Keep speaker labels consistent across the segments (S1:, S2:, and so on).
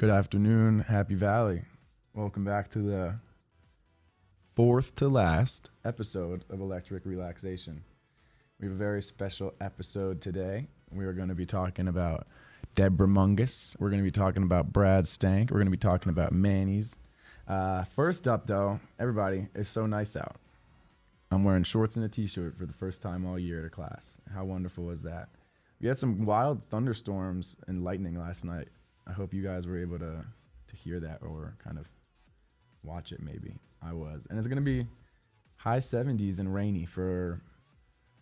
S1: Good afternoon, Happy Valley. Welcome back to the fourth to last episode of Electric Relaxation. We have a very special episode today. We are going to be talking about Deborah Mongus. We're going to be talking about Stank. We're going to be talking about Manny's. First up, though, everybody, it's so nice out. I'm wearing shorts and a t-shirt for the first time all year to class. How wonderful is that? We had some wild thunderstorms and lightning last night. I hope you guys were able to hear that or kind of watch it maybe. I was. And it's going to be high 70s and rainy for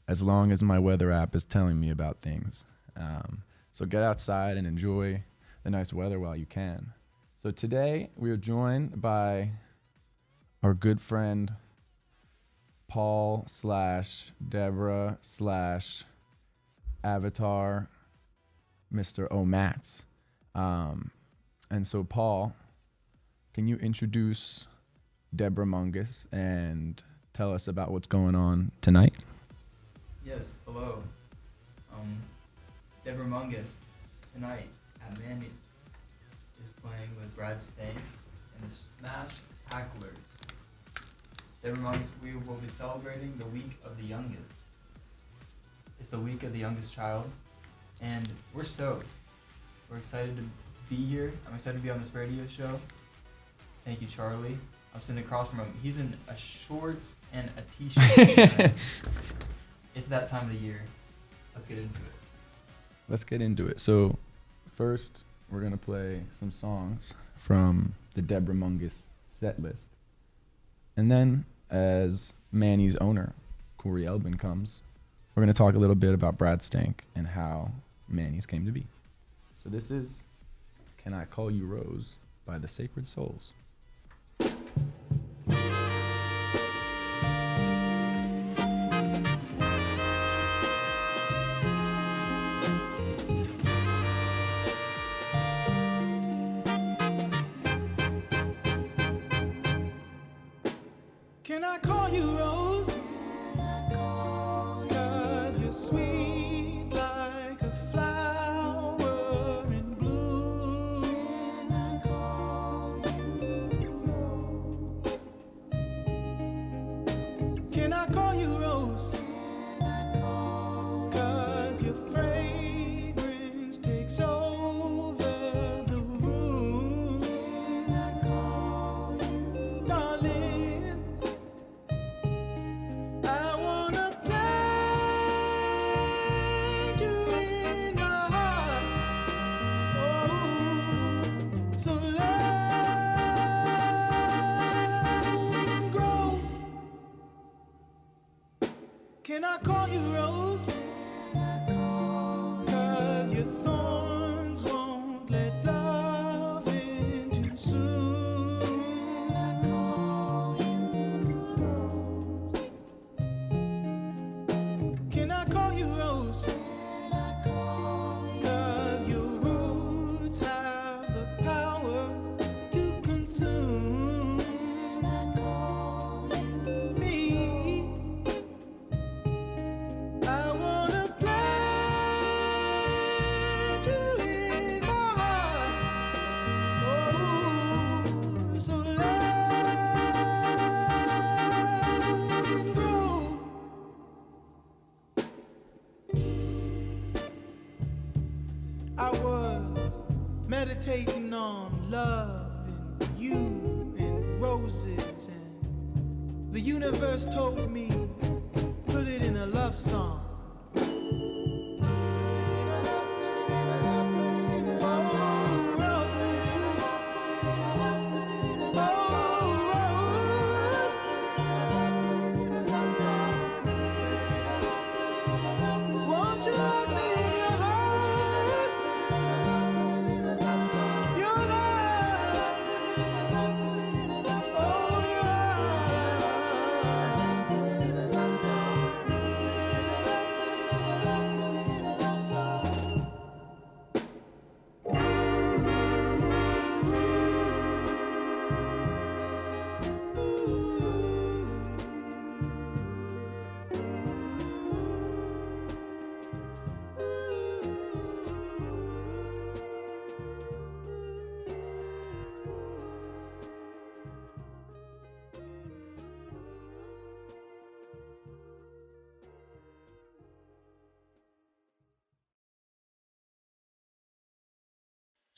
S1: as long as my weather app is telling me about things. So get outside and enjoy the nice weather while you can. So today we are joined by our good friend Paul / Deborah / Avatar, Mr. O'Mats. And so Paul, can you introduce Deborah Mongus and tell us about what's going on tonight?
S2: Yes, hello. Deborah Mongus tonight at Manny's is playing with Stank and the Smashtacklers. Deborah Mongus, we will be celebrating the week of the youngest. It's the week of the youngest child, and we're stoked. We're excited to be here. I'm excited to be on this radio show. Thank you, Charlie. I'm sitting across from him. He's in a shorts and a t-shirt. It's that time of the year. Let's get into it.
S1: So first, we're going to play some songs from the Deborah Mongus set list. And then, as Manny's owner, Corey Elbin, comes, we're going to talk a little bit about Stank and how Manny's came to be. So this is Can I Call You Rose by the Sacred Souls.
S3: Can I call you Rose? 'Cause you're sweet like a flower in bloom. Can I call you Rose? Can I call you Rose? 'Cause your fragrance takes over the room. Can I call you darling? I wanna plant you in my heart. Oh, so let it grow. Can I call you Rose? 'Cause your thorns won't let love in too soon. Can I call you Rose? Can I call you Rose? 'Cause your roots have the power to consume me. I wanna plant you in my heart. Oh, so let it grow. I was meditating on love and you and roses, and the universe told me, put it in a love song. Won't you love me in your heart? Your heart. Oh, your heart.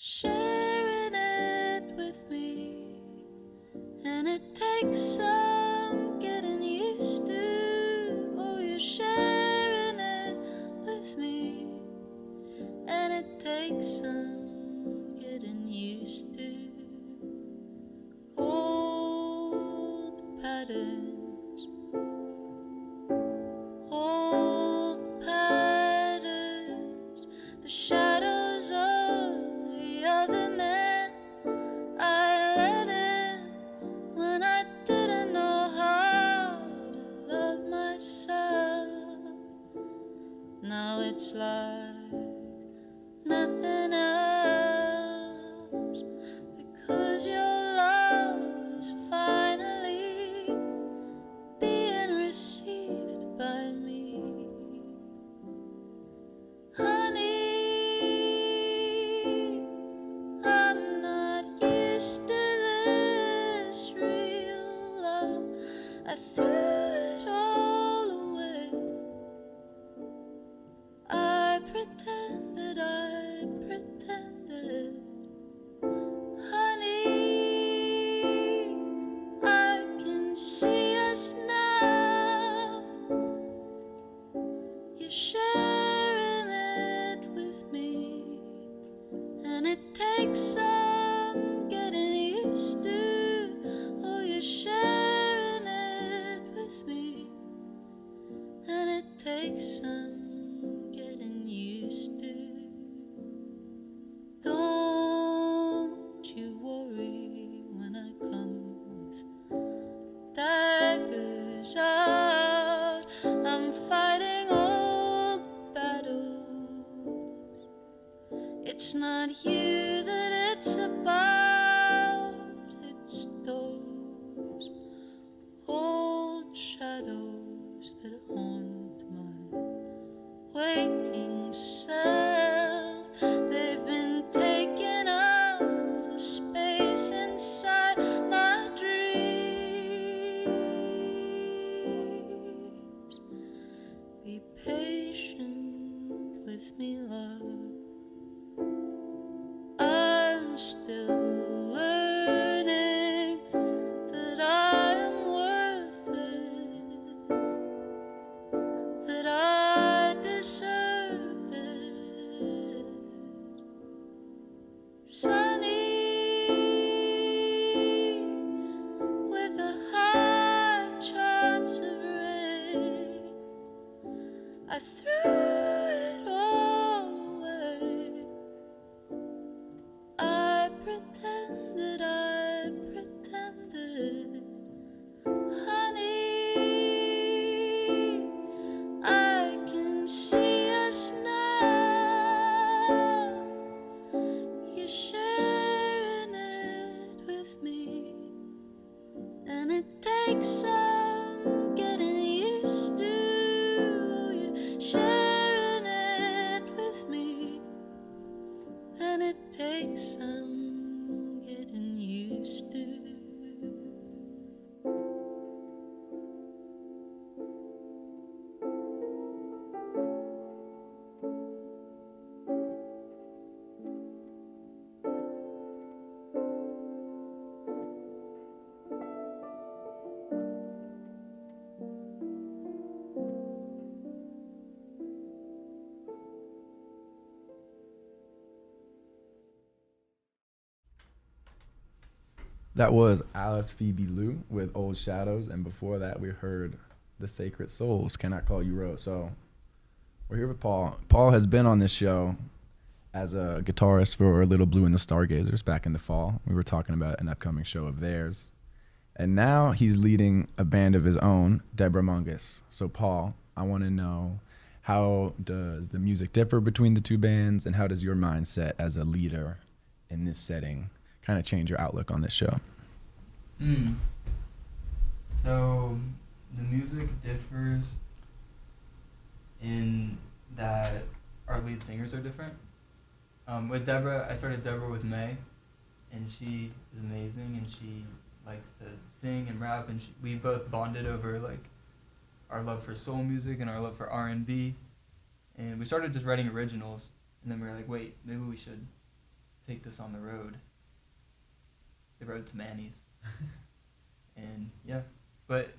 S4: sharing it with me, and it takes some getting used to. Oh, you're sharing it with me, and it takes some getting used to. Old patterns, old patterns, the shadows of the other men I let in when I didn't know how to love myself. Now it's like nothing else, because your love is finally being received by me. Honey, I'm not used to this real love. I threw it all away. I pretended, honey, I can see us now. You're sharing it with me, and it takes some getting used to. Oh, you're sharing it with me, and it takes some getting used to. Don't you worry when I come with daggers out. I'm fighting old battles. It's not you that it's about, it's those old shadows that haunt my waking self. They've been taking up the space inside my dreams. Be patient with me, love. I'm still learning that I am worth it, that I deserve it. Sunny, with a high chance of rain, I threw it all away. I pretended, honey, I can see us now. You're sharing it with me, and it takes some getting used to. Oh, you're sharing it with me, and it takes some getting used to.
S1: That was Alice Phoebe Lou with Old Shadows, and before that we heard The Sacred Souls, Cannot Call You Rose. So we're here with Paul. Paul has been on this show as a guitarist for Little Blue and the Stargazers back in the fall. We were talking about an upcoming show of theirs. And now he's leading a band of his own, Deborah Mongus. So Paul, I want to know, how does the music differ between the two bands, and how does your mindset as a leader in this setting kind of change your outlook on this show?
S2: So the music differs in that our lead singers are different. With Deborah, I started Deborah with May, and she is amazing, and she likes to sing and rap, and we both bonded over like our love for soul music and our love for R&B, and we started just writing originals, and then we were like, wait, maybe we should take this on the road. The road to Manny's. And yeah, but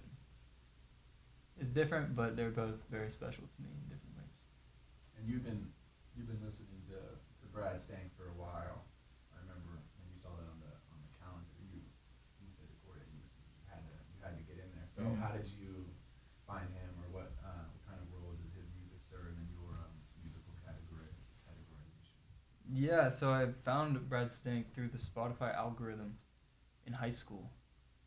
S2: it's different, but they're both very special to me in different ways.
S1: And you've been listening to Brad Stank for a while. I remember when you saw that on the calendar. You said recorded. You had to get in there. So how did you find him, or what kind of role does his music serve in your musical categorization?
S2: Yeah, so I found Brad Stank through the Spotify algorithm in high school,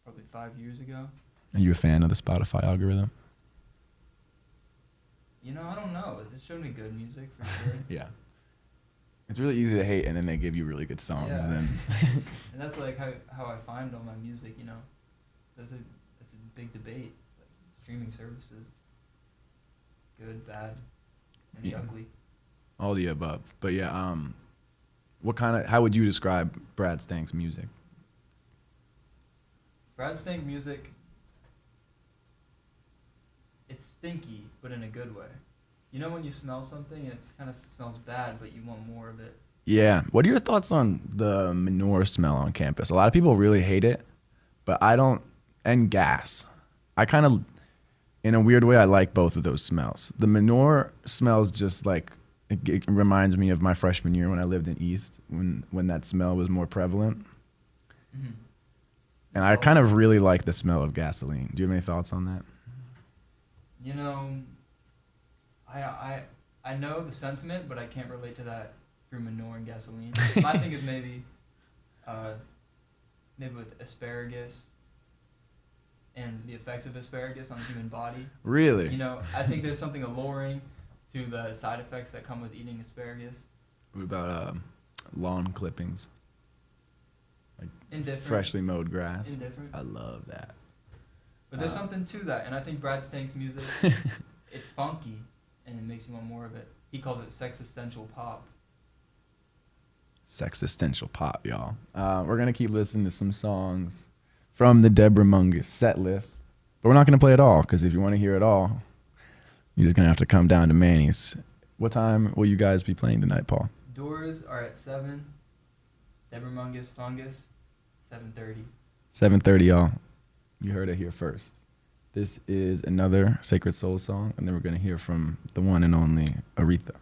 S2: probably 5 years ago.
S1: Are you a fan of the Spotify algorithm?
S2: You know, I don't know. It showed me good music for sure.
S1: Yeah. It's really easy to hate, and then they give you really good songs.
S2: Yeah.
S1: And then
S2: And that's like how I find all my music, you know. That's a big debate. It's like streaming services, good, bad, and the
S1: Yeah.
S2: ugly.
S1: all the above. But yeah, how would you describe Brad Stank's music?
S2: Brad Stank music, it's stinky, but in a good way. You know when you smell something and it kind of smells bad, but you want more of it?
S1: Yeah. What are your thoughts on the manure smell on campus? A lot of people really hate it, but I don't. And gas. I kind of, in a weird way, I like both of those smells. The manure smells just like, it reminds me of my freshman year when I lived in East, when that smell was more prevalent.
S2: Mm-hmm.
S1: And I kind of really like the smell of gasoline. Do you have any thoughts on that?
S2: You know, I know the sentiment, but I can't relate to that through manure and gasoline. My thing is maybe with asparagus and the effects of asparagus on the human body.
S1: Really?
S2: You know, I think there's something alluring to the side effects that come with eating asparagus.
S1: What about lawn clippings?
S2: Indifferent.
S1: Freshly mowed grass?
S2: Indifferent.
S1: I love that.
S2: But there's something to that, and I think Brad Stank's music, it's funky, and it makes you want more of it. He calls it sexistential pop.
S1: Sexistential pop, y'all. We're going to keep listening to some songs from the Deborah Mongus set list, but we're not going to play it all, because if you want to hear it all, you're just going to have to come down to Manny's. What time will you guys be playing tonight, Paul?
S2: Doors are at 7. Deborah Mongus, Fungus, 7:30.
S1: 7:30, y'all. You heard it here first. This is another Sacred Soul song, and then we're going to hear from the one and only Aretha.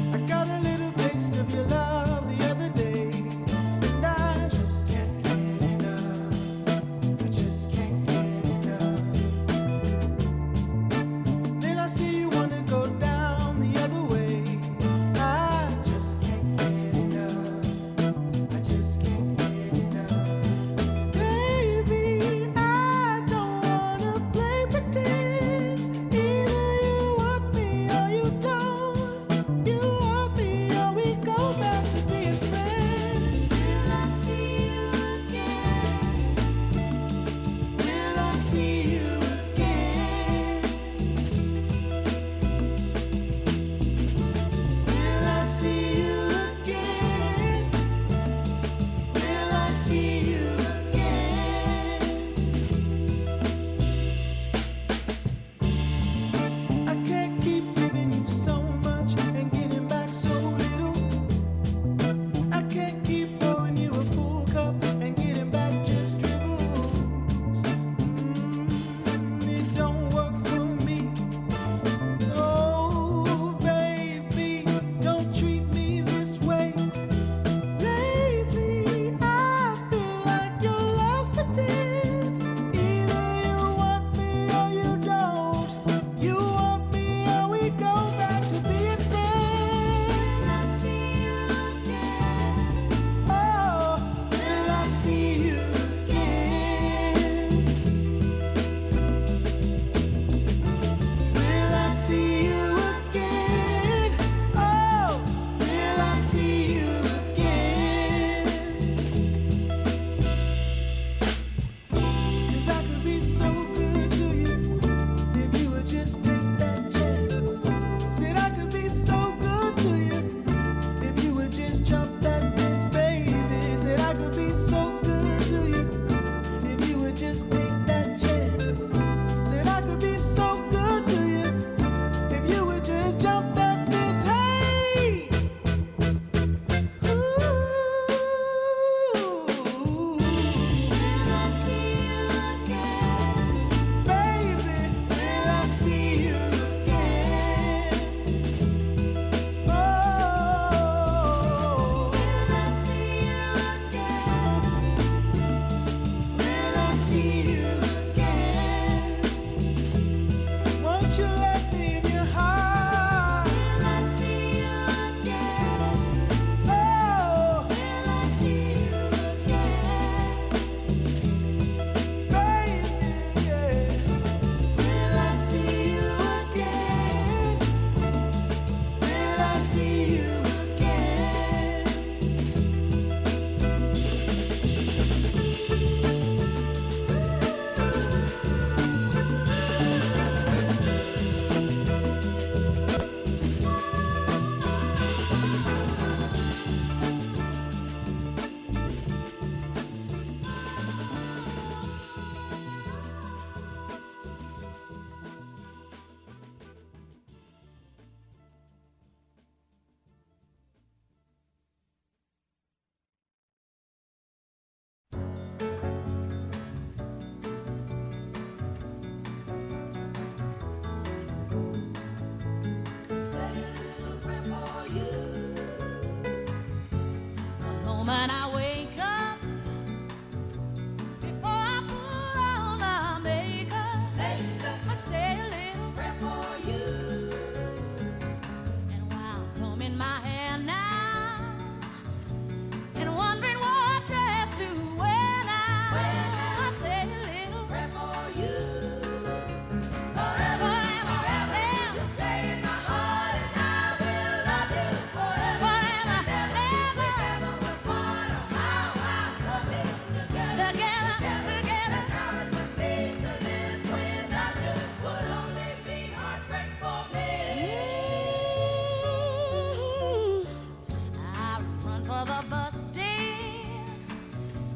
S3: I got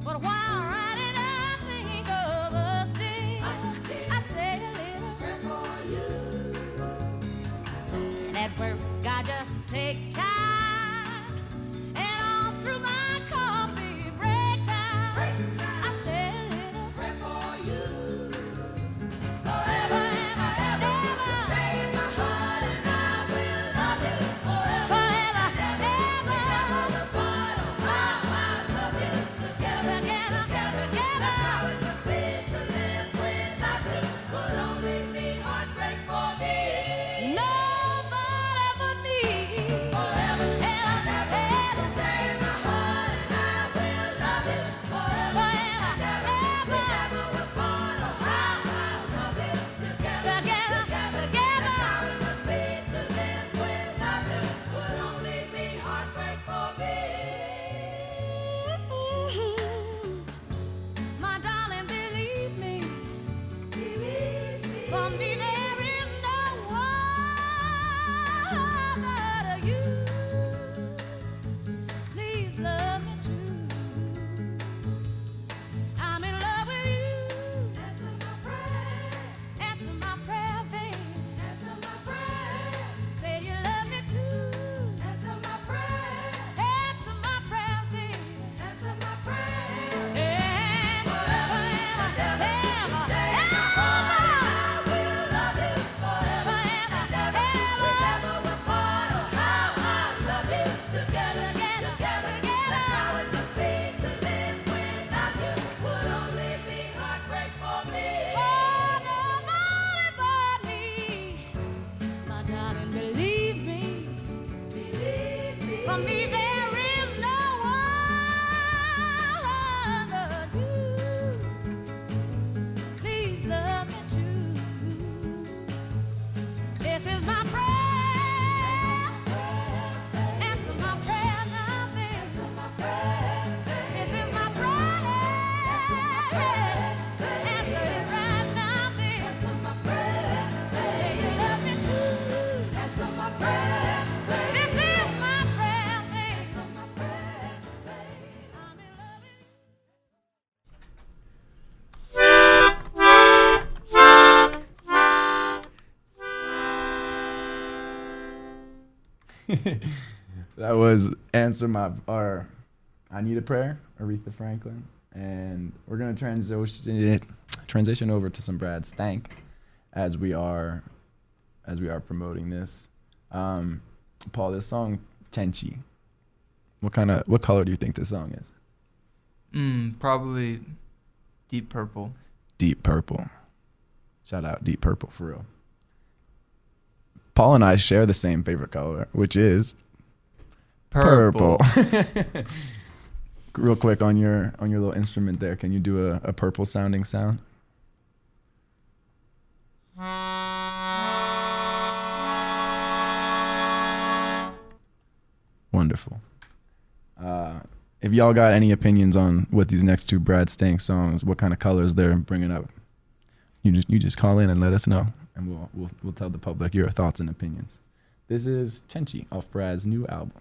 S4: But while riding, I think of us still. I say a little prayer for you. And at work, I just take time. And all through my coffee break time, I say a little prayer for you. Forever and ever, stay in my heart, and I will love you forever and ever. Never apart, oh how I love you. Together, that's how it must be to live without you. Would only mean heartbreak for me. Nobody but me. Forever and ever, stay in my heart, and I will love you forever and ever. Never apart, oh how I love you. Together, that's how it must be to live without you. Would only mean heartbreak for me. My darling, believe me. For me there is no one but you. Please love me too. I'm in love with you. Answer my prayer. Answer my prayer, baby. Answer my prayer. Say you love me too. Answer my prayer. Answer my prayer, baby. Answer my prayer. And forever and ever, stay in my heart, and I will love you forever and ever. Never apart, oh how I love you. Together, that's how it must be to live without you. Would only be heartbreak for me. Oh, nobody but me. My darling, believe me. For me there is no one but you. Please love me too. This is my prayer. Answer my prayer now, baby. This is my prayer. Answer it right now, baby. Say you love me too. Answer my prayer. This is my prayer, baby. I'm in love with you.
S1: That was Answer My, or I Need a Prayer, Aretha Franklin. And we're going to transition over to some Brad Stank as we are promoting this. Paul, this song, Chenchi, what color do you think this song is?
S2: Probably deep purple.
S1: Deep purple. Shout out Deep Purple for real. Paul and I share the same favorite color, which is purple. Real quick on your little instrument there, can you do a purple sounding sound? Wonderful. If y'all got any opinions on what these next two Brad Stank songs, what kind of colors they're bringing up, you just call in and let us know, and we'll tell the public your thoughts and opinions. This is Chenchi off Brad's new album.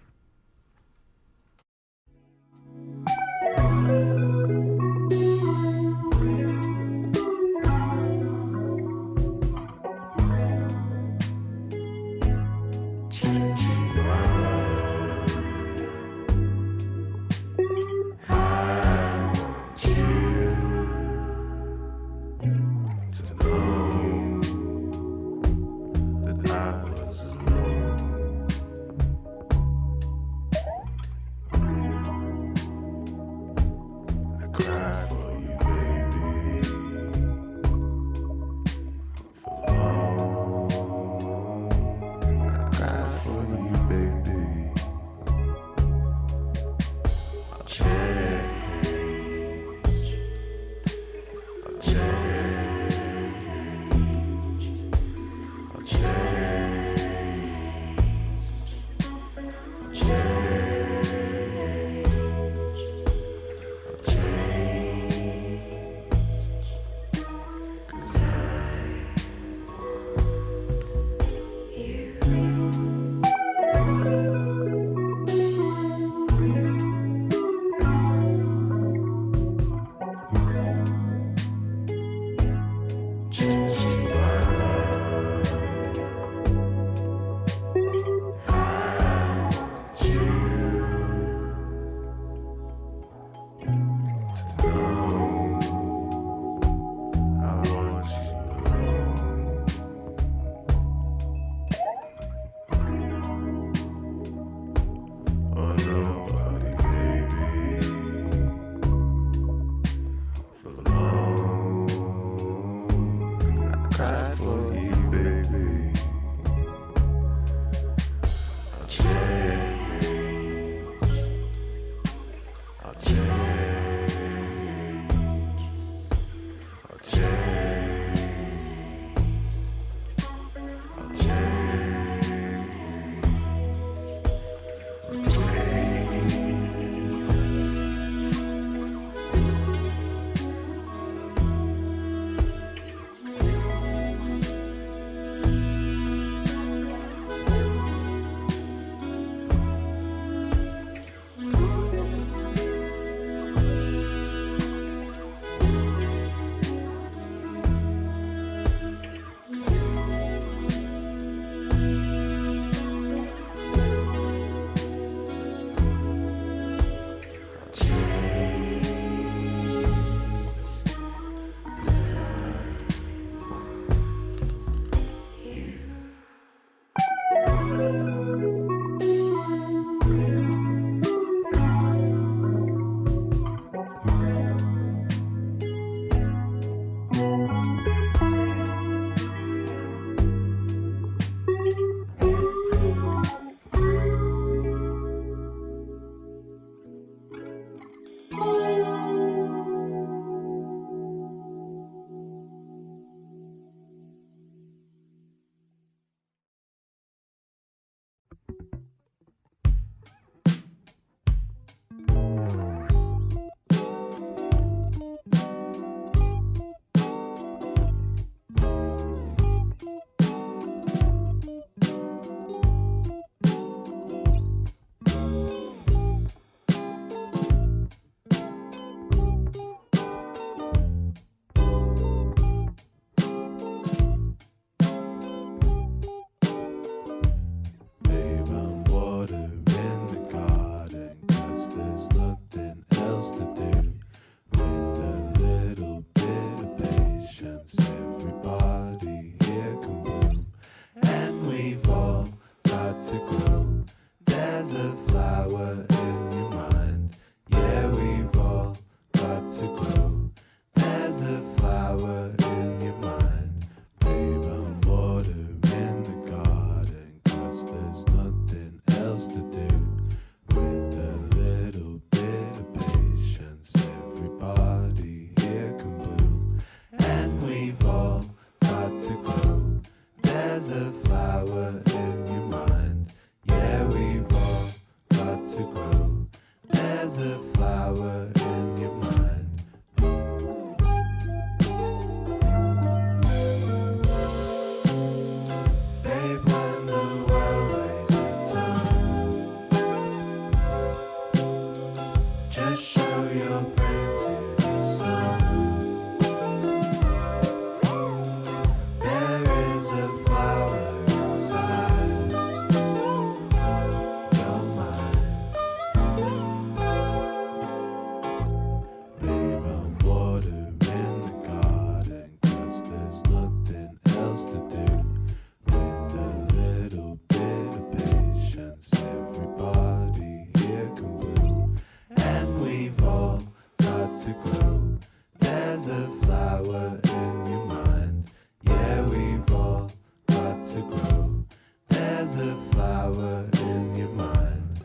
S5: to grow. There's a flower in your mind. Yeah, we've all got to grow. There's a flower in your mind.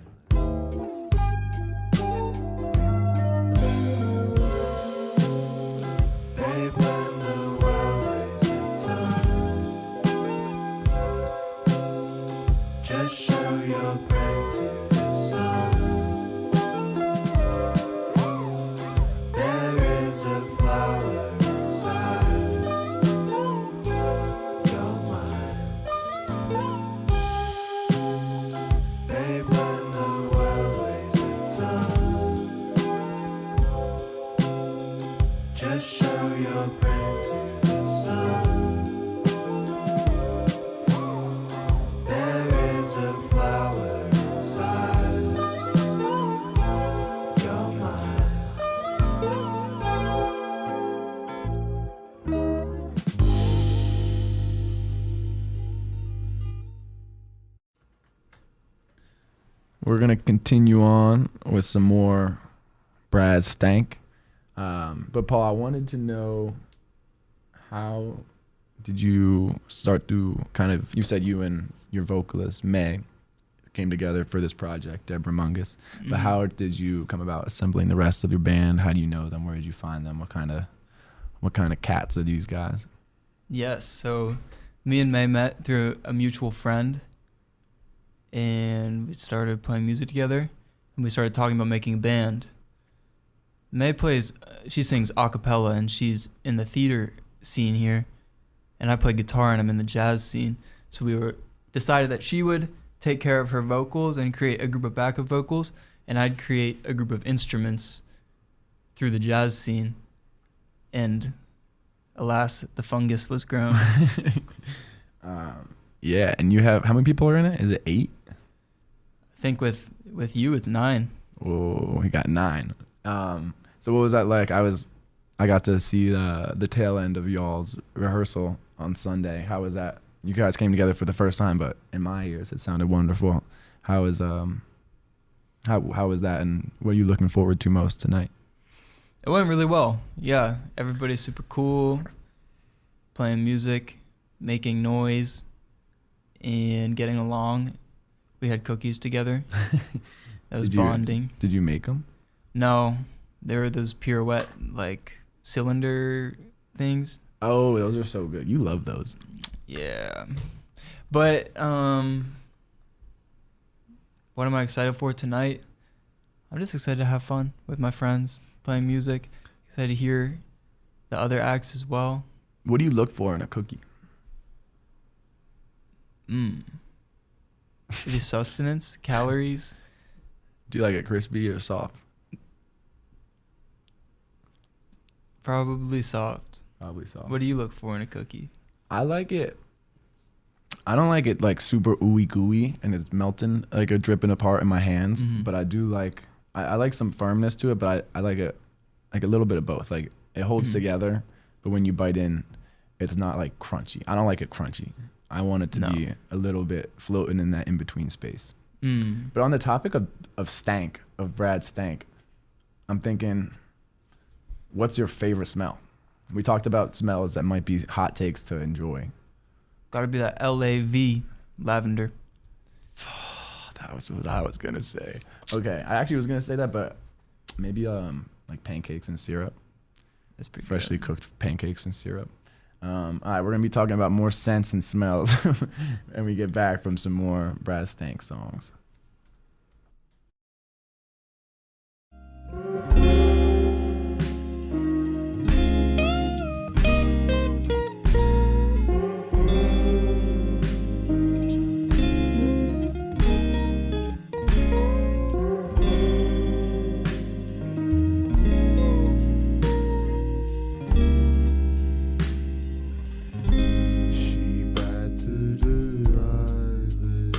S5: Babe, when the world weighs a ton, just show your brain to the sun. There is a flower inside your mind. Babe, when the world weighs a ton, just show your brain to the sun. There is a flower inside your mind.
S1: We're gonna continue on with some more Brad Stank. But Paul, I wanted to know, how did you start to kind of, you said you and your vocalist May came together for this project, Deborah Mongus, but how did you come about assembling the rest of your band? How do you know them? Where did you find them? What kind of cats are these guys?
S2: Yes, so me and May met through a mutual friend, and we started playing music together, and we started talking about making a band. May she sings a cappella, and she's in the theater scene here, and I play guitar, and I'm in the jazz scene. So we decided that she would take care of her vocals and create a group of backup vocals, and I'd create a group of instruments through the jazz scene. And alas, the fungus was grown.
S1: Yeah, and you have, how many people are in it? Is it 8?
S2: I think with you, it's 9.
S1: Oh, we got 9. So what was that like? I got to see the tail end of y'all's rehearsal on Sunday. How was that? You guys came together for the first time, but in my ears, it sounded wonderful. How was that, and what are you looking forward to most tonight?
S2: It went really well. Yeah, everybody's super cool, playing music, making noise, and getting along. We had cookies together. That was bonding.
S1: Did you make them?
S2: No, they were those pirouette, like, cylinder things.
S1: Oh, those are so good. You love those.
S2: Yeah. But what am I excited for tonight? I'm just excited to have fun with my friends, playing music. Excited to hear the other acts as well.
S1: What do you look for in a cookie?
S2: Maybe sustenance, calories.
S1: Do you like it crispy or soft?
S2: Probably soft.
S1: Probably soft.
S2: What do you look for in a cookie?
S1: I like it. I don't like it like super ooey gooey and it's melting, like a dripping apart in my hands.
S2: Mm-hmm.
S1: But I do like, I like some firmness to it, but I like it, like a little bit of both. Like it holds together, but when you bite in, it's not like crunchy. I don't like it crunchy. I want it to be a little bit floating in that in-between space. But on the topic of Stank, of Brad Stank, I'm thinking, what's your favorite smell? We talked about smells that might be hot takes to enjoy.
S2: Gotta be that LAV, lavender.
S1: That was what I was going to say. Okay, I actually was going to say that, but maybe like pancakes and syrup.
S2: That's pretty
S1: Freshly
S2: good.
S1: cooked pancakes and syrup. All right, we're going to be talking about more scents and smells and we get back from some more Brad Stank songs.
S5: She brought to the island.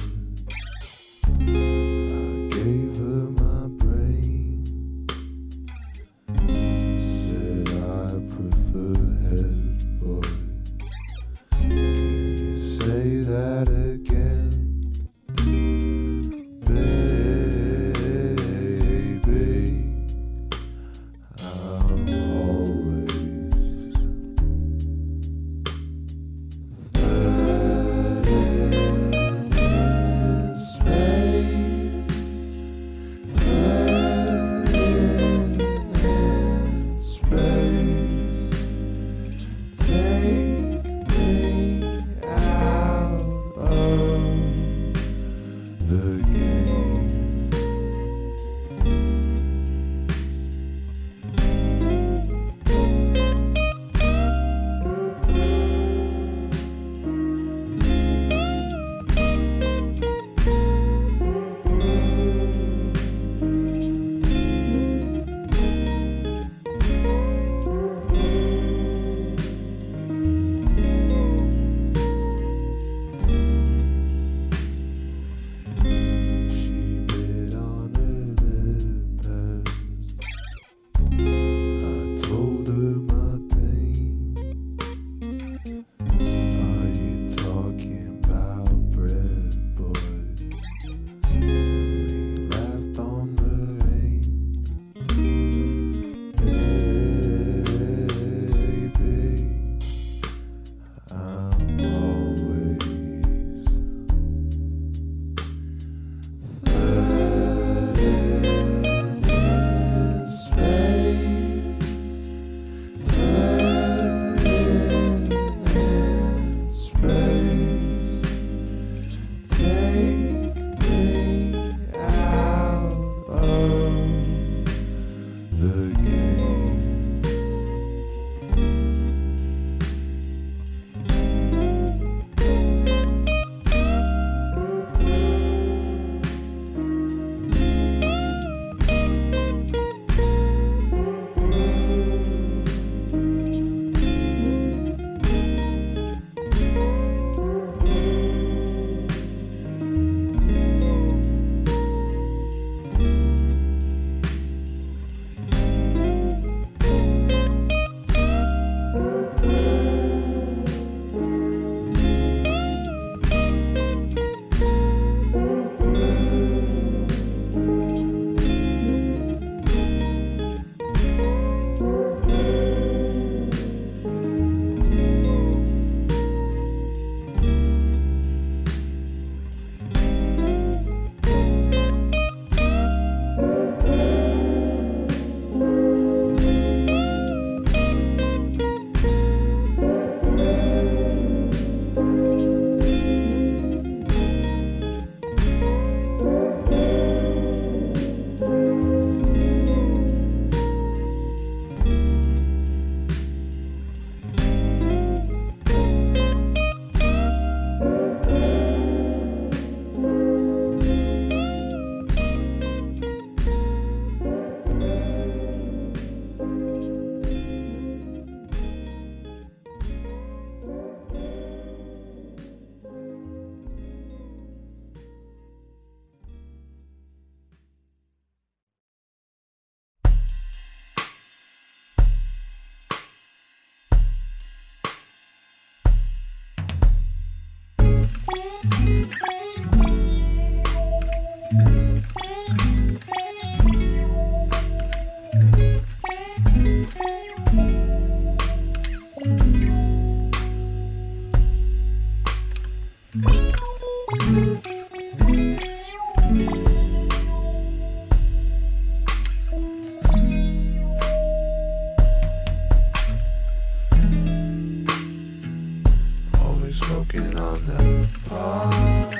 S5: on the pond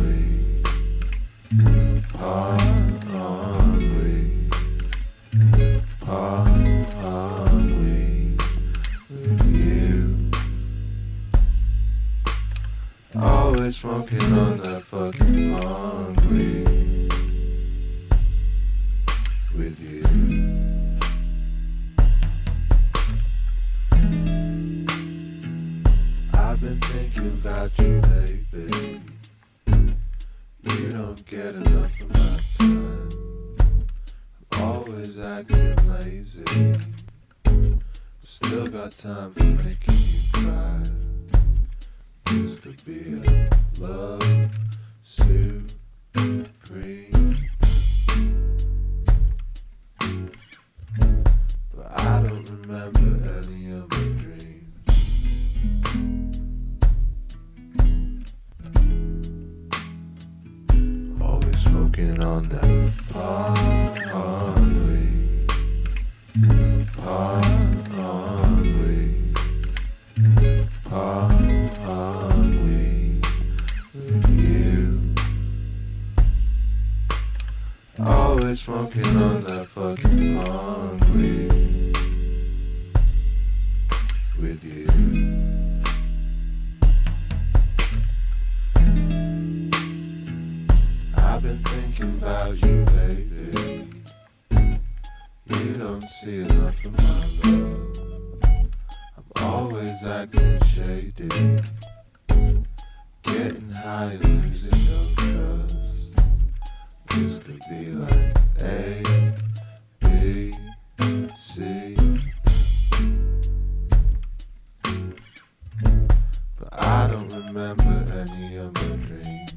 S5: weed. Pond weed. Pond weed with you. Always smoking on that fucking pond weed with you. I've been thinking about you lately. You don't get enough of my time. I'm always acting lazy. Still got time for making you cry. This could be a love supreme. But I don't remember any of my dreams. Always smoking on that pond weed. Pond weed. Pond weed with you. Always smoking on that fucking pond weed with you. I've been thinking about you lately. You don't see enough of my love. I'm always acting shady. Getting high and losing no trust. This could be like A, B, C. But I don't remember any of my dreams.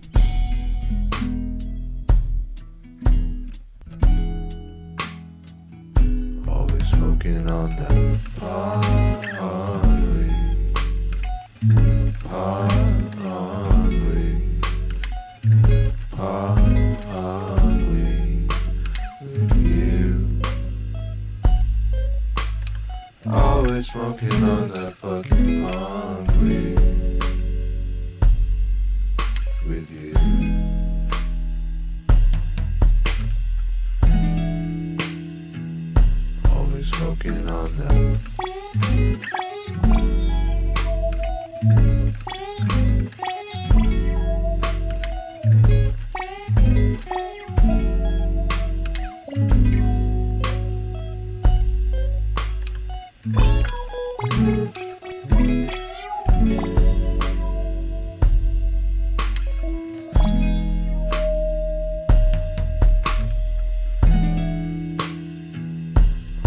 S5: Always smoking on that pond weed. Pond weed. Pond weed with you. Always smoking on that fucking pond weed with you. Always smoking on that.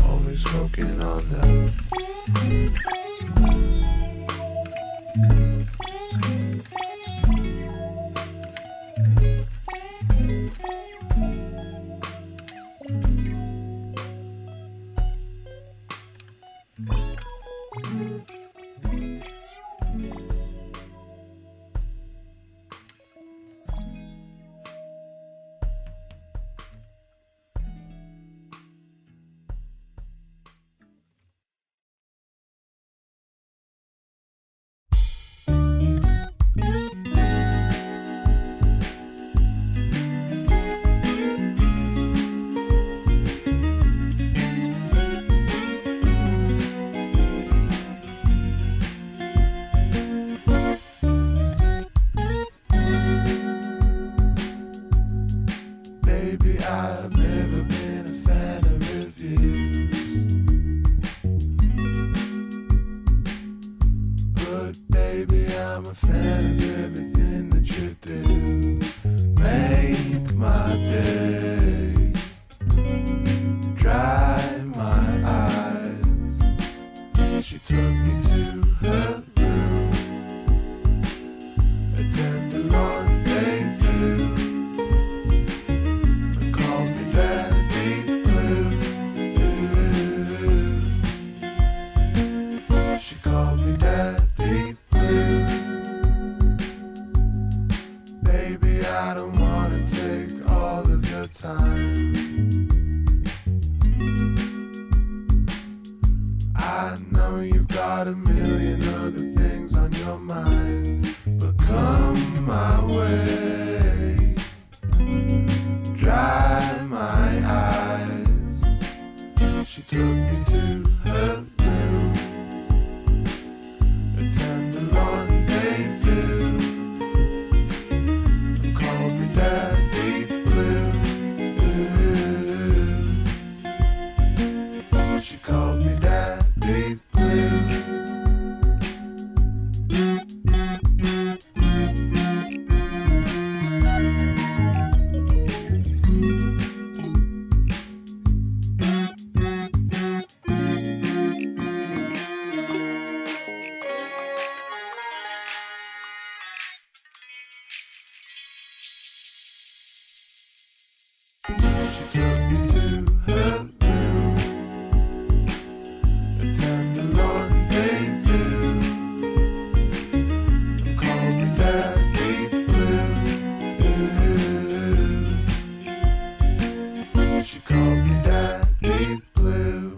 S5: Always smoking on that. Baby, I've never been a fan of reviews, but baby, I'm a fan of everything that you do. Make my day, dry my eyes. She took me to her room, a tender rendezvous. She called me Daddy Blue. Baby, I don't wanna take all of your time. I know you've got a million other things on your mind, but come my way, dry my eyes. She took me to her room, a tender rendezvous, and called me Daddy Blue. She called me Daddy Blue. She took me to her room, a tender rendezvous, and called me Daddy Blue. She called me Daddy Blue.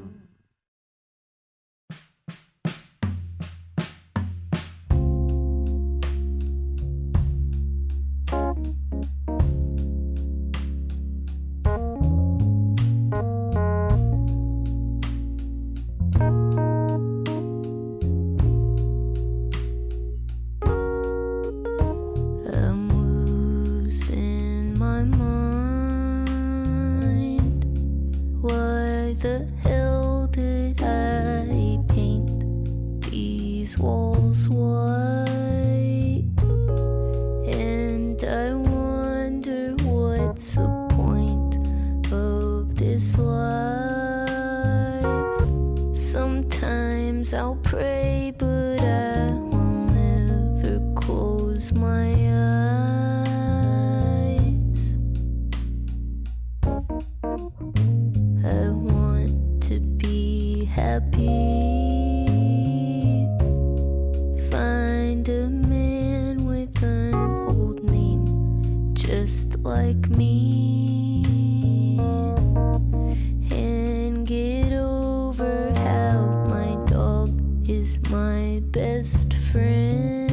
S4: I'm losing my mind. Why the hell did I paint these walls white? And I wonder what's the point of this life. Sometimes I'll pray, but I will never close my eyes. I want to be happy. Find a man with an old name, just like me, and get over how my dog is my best friend,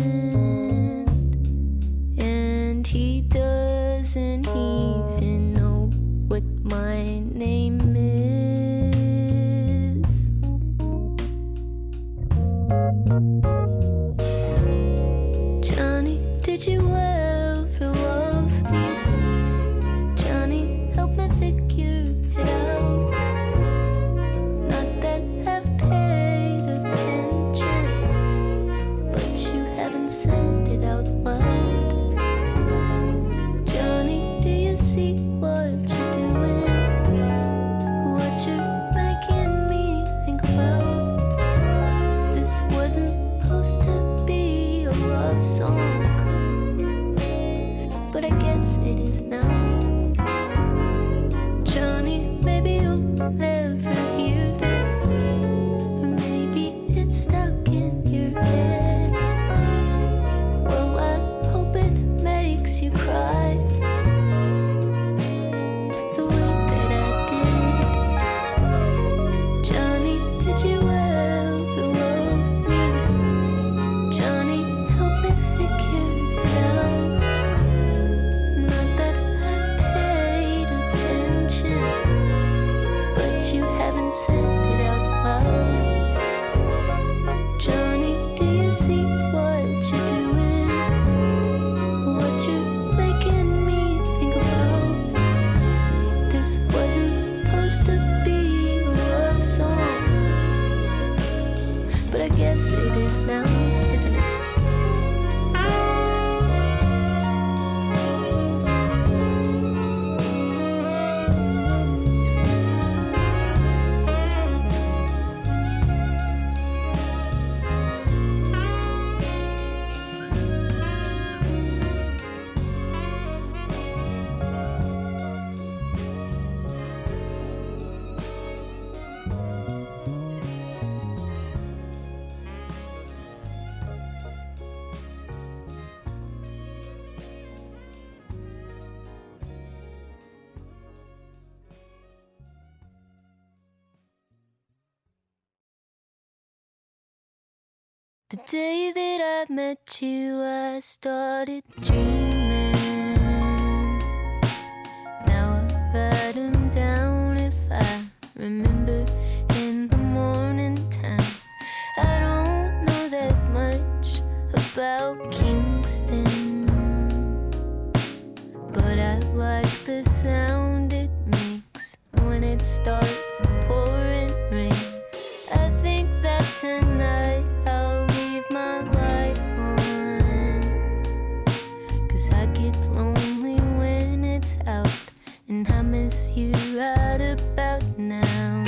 S4: and he doesn't even know what my name is. Johnny, did you ever love me? Johnny, help me figure it out. Not that I've paid attention, but you haven't said it out loud. Johnny, do you see what you're doing? What you're making me think about? This wasn't supposed to be a love song, but I guess it is now. Johnny, maybe you'll never hear this, or maybe it's stuck in your head. Well, I hope it makes you cry the way that I did. Johnny, did you ever love me? Johnny, help me figure it out. Not that I've paid attention, but you haven't said it out loud. Johnny, do you see what you're doing? What you're making me think about? This wasn't supposed to be a love song, but I guess it is now, isn't it? The day that I met you, I started dreaming. Now I write them down if I remember in the morning time. I don't know that much about Kingston, but I like the sound it makes when it starts pouring rain. I think that tonight I'll leave my light on, 'cause I get lonely when it's out, and I miss you right about now.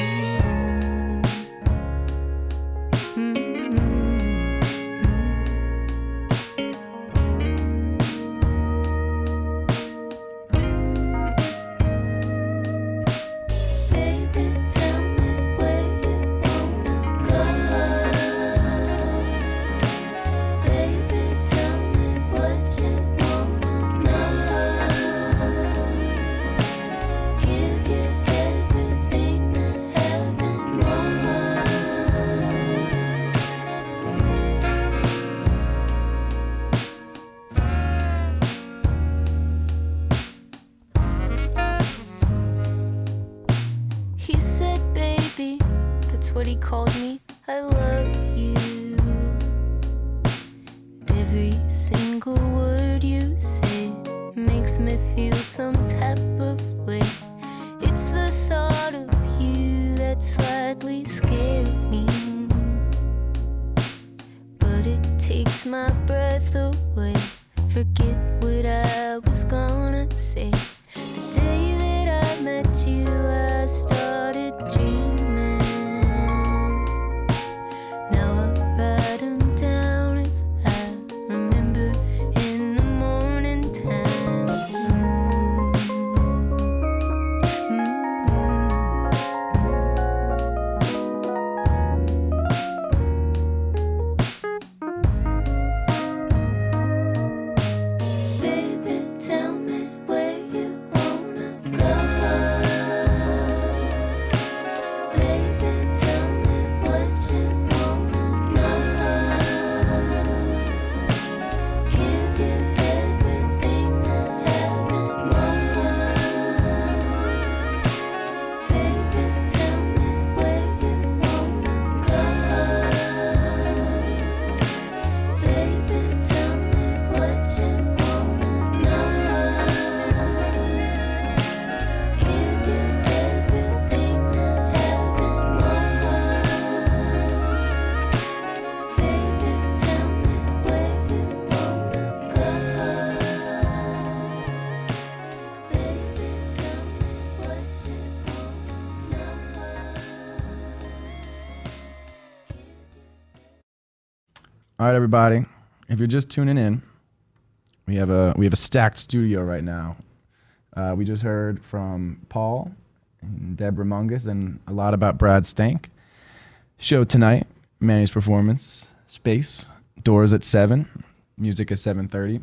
S4: He said, baby, that's what he called me, I love you. And every single word you say makes me feel some type of way. It's the thought of you that slightly scares me, but it takes my breath away. Forget what I was gonna say. The day that I met you, I started dreaming. Now I write them down if I remember in the morning time. Baby, tell me where you wanna go. Baby, tell me what you wanna know. Give you everything I have and more. Baby, tell me where you wanna go. Baby, tell me what you wanna know. Give you everything I have and more. Baby, tell me where you wanna go. Baby, tell me what you wanna know.
S1: All right, everybody. If you're just tuning in, we have a stacked studio right now. We just heard from Paul and Deborah Mongus and a lot about Brad Stank. Show tonight, Manny's performance, space, doors at 7, music at 7:30.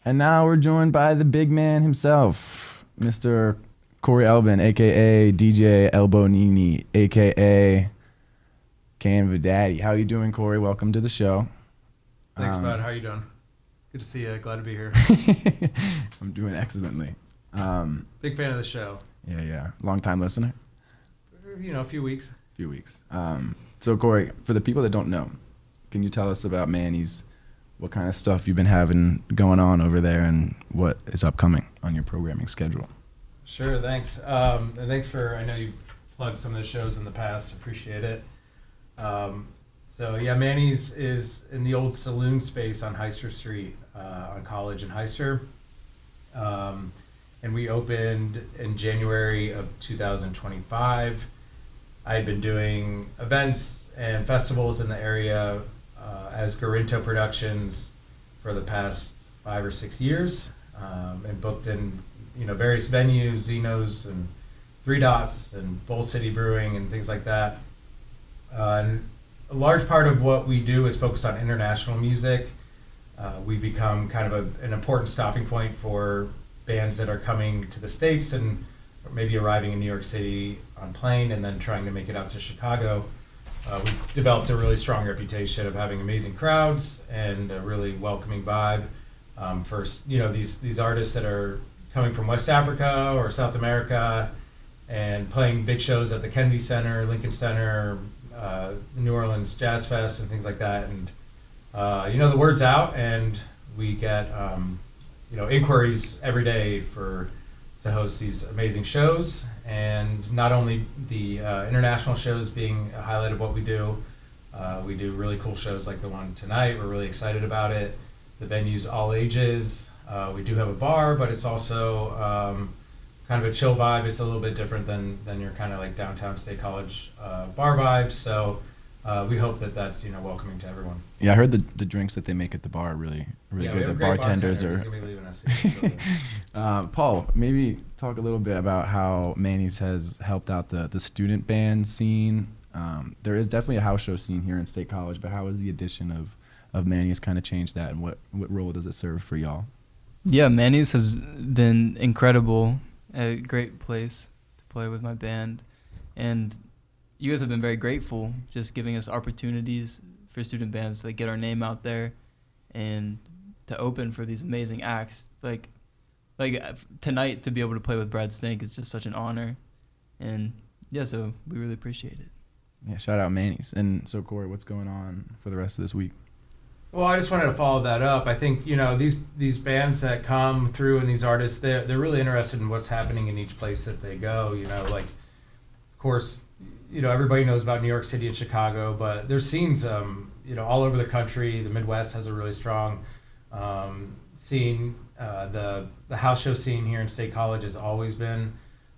S1: And now we're joined by the big man himself, Mr. Corey Elbin, a.k.a. DJ Elbow Nini, a.k.a. Canva Daddy. How you doing, Corey? Welcome to the show.
S6: Thanks, bud. How you doing? Good to see you. Glad to be here.
S1: I'm doing excellently.
S6: Big fan of the show.
S1: Yeah. Long time listener?
S6: You know, a few weeks.
S1: Few weeks. So Corey, for the people that don't know, can you tell us about Manny's, what kind of stuff you've been having going on over there and what is upcoming on your programming schedule?
S6: Sure, thanks. And thanks I know you plugged some of the shows in the past. Appreciate it. So yeah, Manny's is in the old saloon space on Heister Street, on College and Heister. And we opened in January of 2025. I had been doing events and festivals in the area as Garinto Productions for the past 5 or 6 years, and booked in various venues, Zeno's and Three Dots and Bowl City Brewing and things like that. And a large part of what we do is focus on international music. We become kind of an important stopping point for bands that are coming to the States and maybe arriving in New York City on plane and then trying to make it out to Chicago. we've developed a really strong reputation of having amazing crowds and a really welcoming vibe. For these artists that are coming from West Africa or South America and playing big shows at the Kennedy Center, Lincoln Center, New Orleans Jazz Fest, and things like that. And the word's out, and we get inquiries every day to host these amazing shows. And not only the international shows being a highlight of what we do really cool shows like the one tonight. We're really excited about it. The venue's all ages. We do have a bar, but it's also kind of a chill vibe. It's a little bit different than your kind of like downtown State College bar vibes. So we hope that's welcoming to everyone.
S1: Yeah, I heard the drinks that they make at the bar are really good. The bartenders are.
S6: He's gonna be leaving us.
S1: Paul, maybe talk a little bit about how Manny's has helped out the student band scene. There is definitely a house show scene here in State College, but how has the addition of Manny's kind of changed that, and what role does it serve for y'all?
S7: Yeah, Manny's has been incredible, a great place to play with my band, and you guys have been very grateful, just giving us opportunities for student bands to get our name out there and to open for these amazing acts. Like tonight, to be able to play with Brad Stank is just such an honor, and yeah, so we really appreciate it.
S1: Yeah, shout out Manny's. And so Corey, what's going on for the rest of this week?
S6: Well, I just wanted to follow that up. I think these bands that come through and these artists, they're really interested in what's happening in each place that they go. Of course, everybody knows about New York City and Chicago, but there's scenes all over the country. The Midwest has a really strong scene. The house show scene here in State College has always been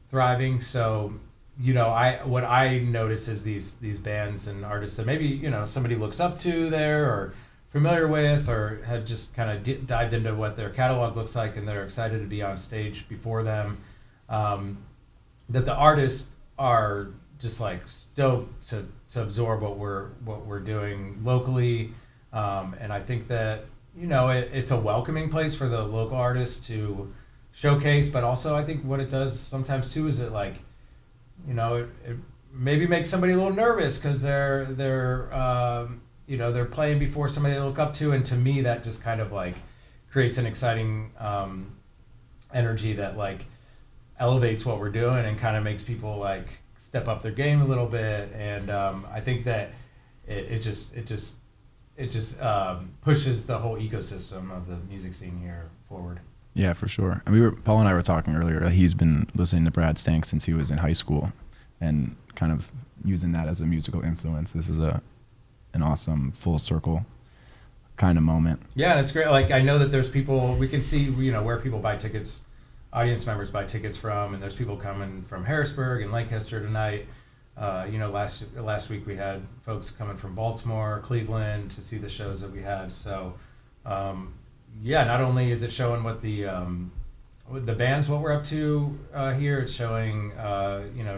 S6: thriving. So what I notice is these bands and artists that maybe somebody looks up to there or familiar with, or had just kind of dived into what their catalog looks like, and they're excited to be on stage before them. That the artists are just stoked to absorb what we're doing locally, and I think that it's a welcoming place for the local artists to showcase. But also, I think what it does sometimes too is it it maybe makes somebody a little nervous because they're playing before somebody they look up to, and to me that just kind of creates an exciting energy that elevates what we're doing and kind of makes people step up their game a little bit. And I think that it just pushes the whole ecosystem of the music scene here forward.
S1: Yeah, for sure. And Paul and I were talking earlier. He's been listening to Brad Stank since he was in high school, and kind of using that as a musical influence. This is an awesome full circle kind of moment.
S6: Yeah, and it's great. I know that there's people, we can see where people buy tickets, audience members buy tickets from, and there's people coming from Harrisburg and Lancaster tonight. Last week we had folks coming from Baltimore, Cleveland to see the shows that we had. So not only is it showing what the band's what we're up to here, it's showing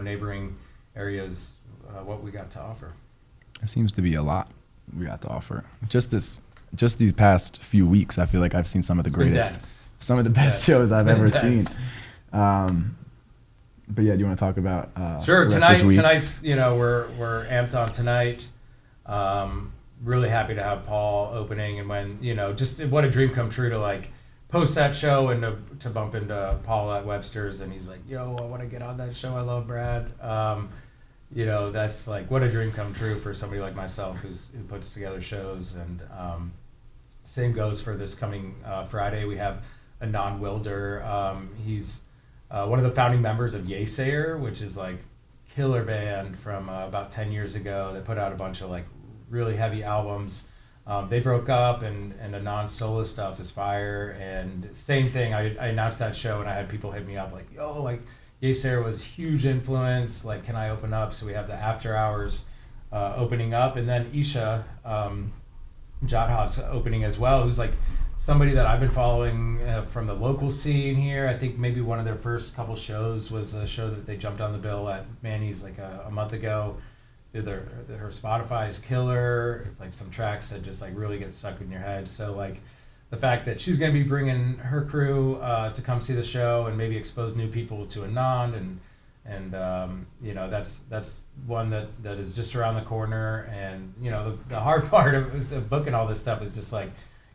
S6: neighboring areas what we got to offer.
S1: It seems to be a lot we got to offer. Just these past few weeks, I feel like I've seen some of the greatest, some of the best shows I've ever seen. But yeah, do you want to talk about
S6: sure,
S1: the rest
S6: tonight's we're amped on tonight. Really happy to have Paul opening, and when just what a dream come true to post that show and to bump into Paul at Webster's, and he's like, yo, I want to get on that show, I love Brad. That's what a dream come true for somebody like myself who puts together shows. And same goes for this coming Friday. We have Anand Wilder. He's one of the founding members of Yesayer, which is killer band from about 10 years ago. They put out a bunch of really heavy albums. They broke up, and Anand's solo stuff is fire. And same thing, I announced that show, and I had people hit me up yo, Yesayer was huge influence. Can I open up? So we have the after hours opening up, and then Isha Jadhav's opening as well, who's somebody that I've been following from the local scene here. I think maybe one of their first couple shows was a show that they jumped on the bill at Manny's a month ago. Her Spotify is killer. Some tracks that just really get stuck in your head. So the fact that she's going to be bringing her crew to come see the show and maybe expose new people to Anand, and And you know, that's one that is just around the corner. And you know, the hard part of booking all this stuff is just like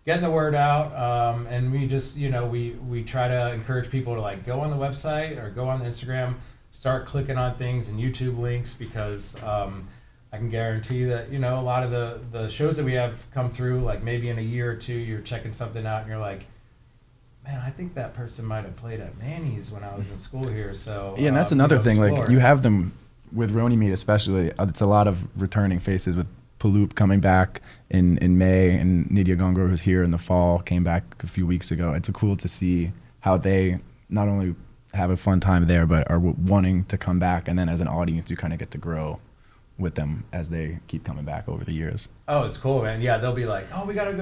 S6: getting the word out. And we just, you know, we try to encourage people to like go on the website or go on the Instagram, start clicking on things and YouTube links, because I can guarantee that, you know, a lot of the shows that we have come through, like maybe in a year or two, you're checking something out and you're like, man, I think that person might have played at Manny's when I was in school here. So
S1: Yeah, and that's another thing. Like, you have them with Roni Meat especially. It's a lot of returning faces, with Paloop coming back in May, and Nidia Gongor, who's here in the fall, came back a few weeks ago. It's cool to see how they not only have a fun time there, but are wanting to come back. And then as an audience, you kind of get to grow with them as they keep coming back over the years.
S6: Oh, it's cool, man. Yeah, they'll be like, oh, we gotta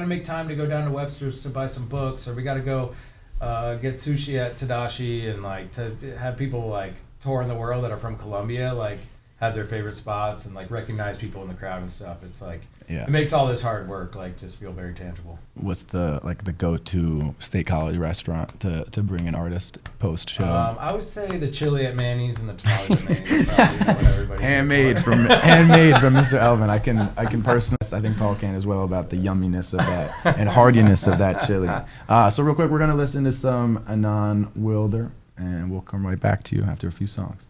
S6: make time to go down to Webster's to buy some books, or we gotta go get sushi at Tadashi, and like to have people like touring the world that are from Colombia, like have their favorite spots and like recognize people in the crowd and stuff. It's like, it makes all this hard work like just feel very tangible.
S1: What's the go-to State College restaurant to bring an artist post show?
S6: I would say the chili at Manny's and the tamales at Manny's. Probably what everybody's
S1: handmade from Mr. Elbin. I can personally, I think Paul can as well, about the yumminess of that and hardiness of that chili. So real quick, we're gonna listen to some Anon Wilder, and we'll come right back to you after a few songs.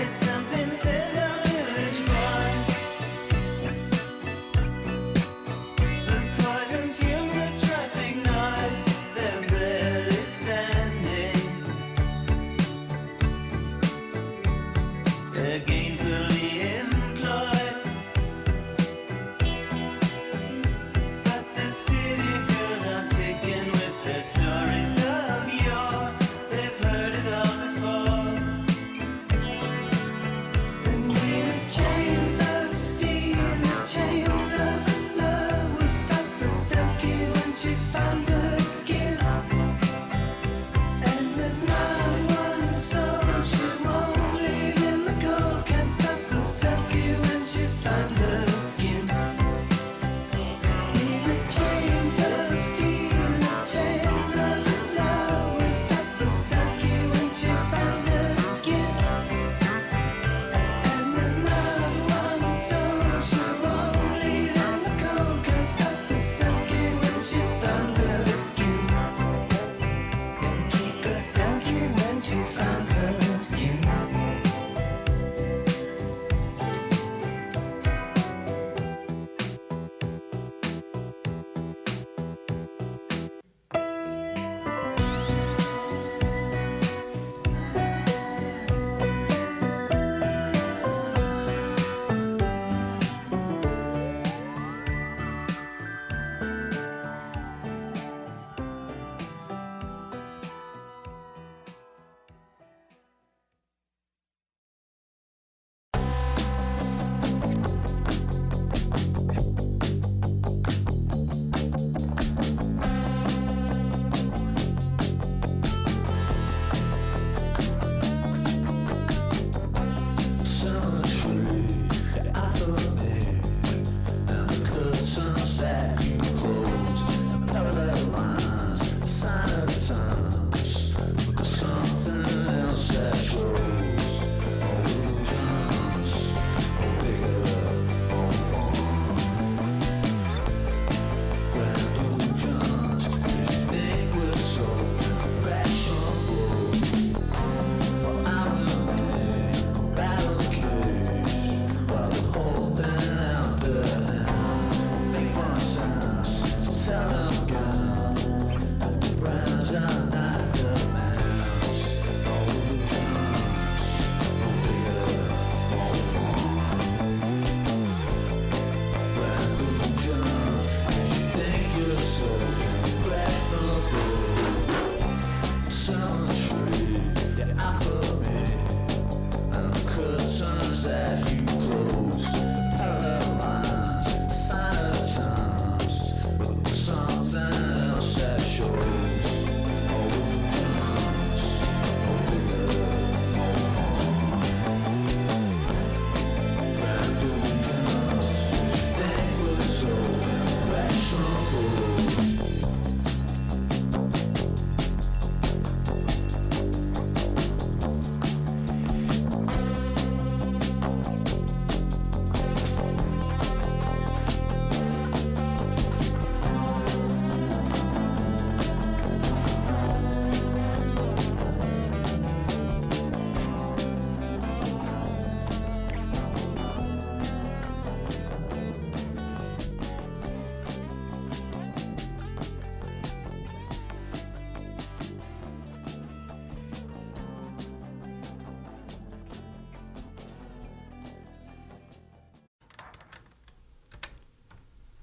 S8: Something said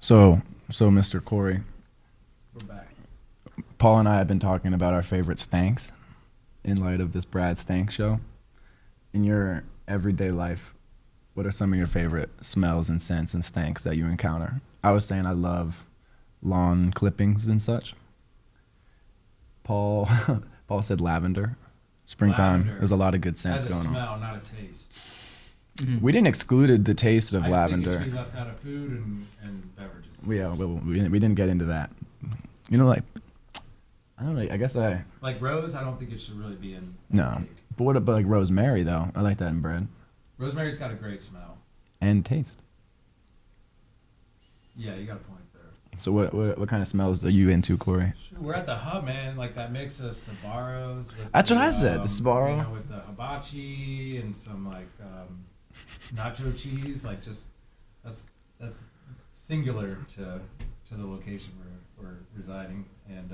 S1: So Mr. Corey,
S6: We're back.
S1: Paul and I have been talking about our favorite stanks in light of this Brad Stank show. In your everyday life, what are some of your favorite smells and scents and stanks that you encounter? I was saying I love lawn clippings and such. Paul said lavender. Springtime.
S6: Lavender.
S1: There's a lot of good scents
S6: As a
S1: going on.
S6: smell, not a taste.
S1: We didn't excluded the taste of
S6: I
S1: lavender.
S6: think it should be left out of food and beverages.
S1: Yeah, we didn't get into that. You know, like, I don't know. I guess
S6: Like rose, I don't think it should really be in
S1: no.
S6: cake.
S1: But what about like rosemary though? I like that in bread
S6: Rosemary's got a great smell.
S1: and taste.
S6: Yeah, you got a point there.
S1: So what kind of smells are you into, Corey?
S6: We're at the hub, man. Like that mix of Sabaros. With
S1: That's what I said, the Sbarro.
S6: You know, with the hibachi and some like nacho cheese. Like just that's singular to the location we're residing. And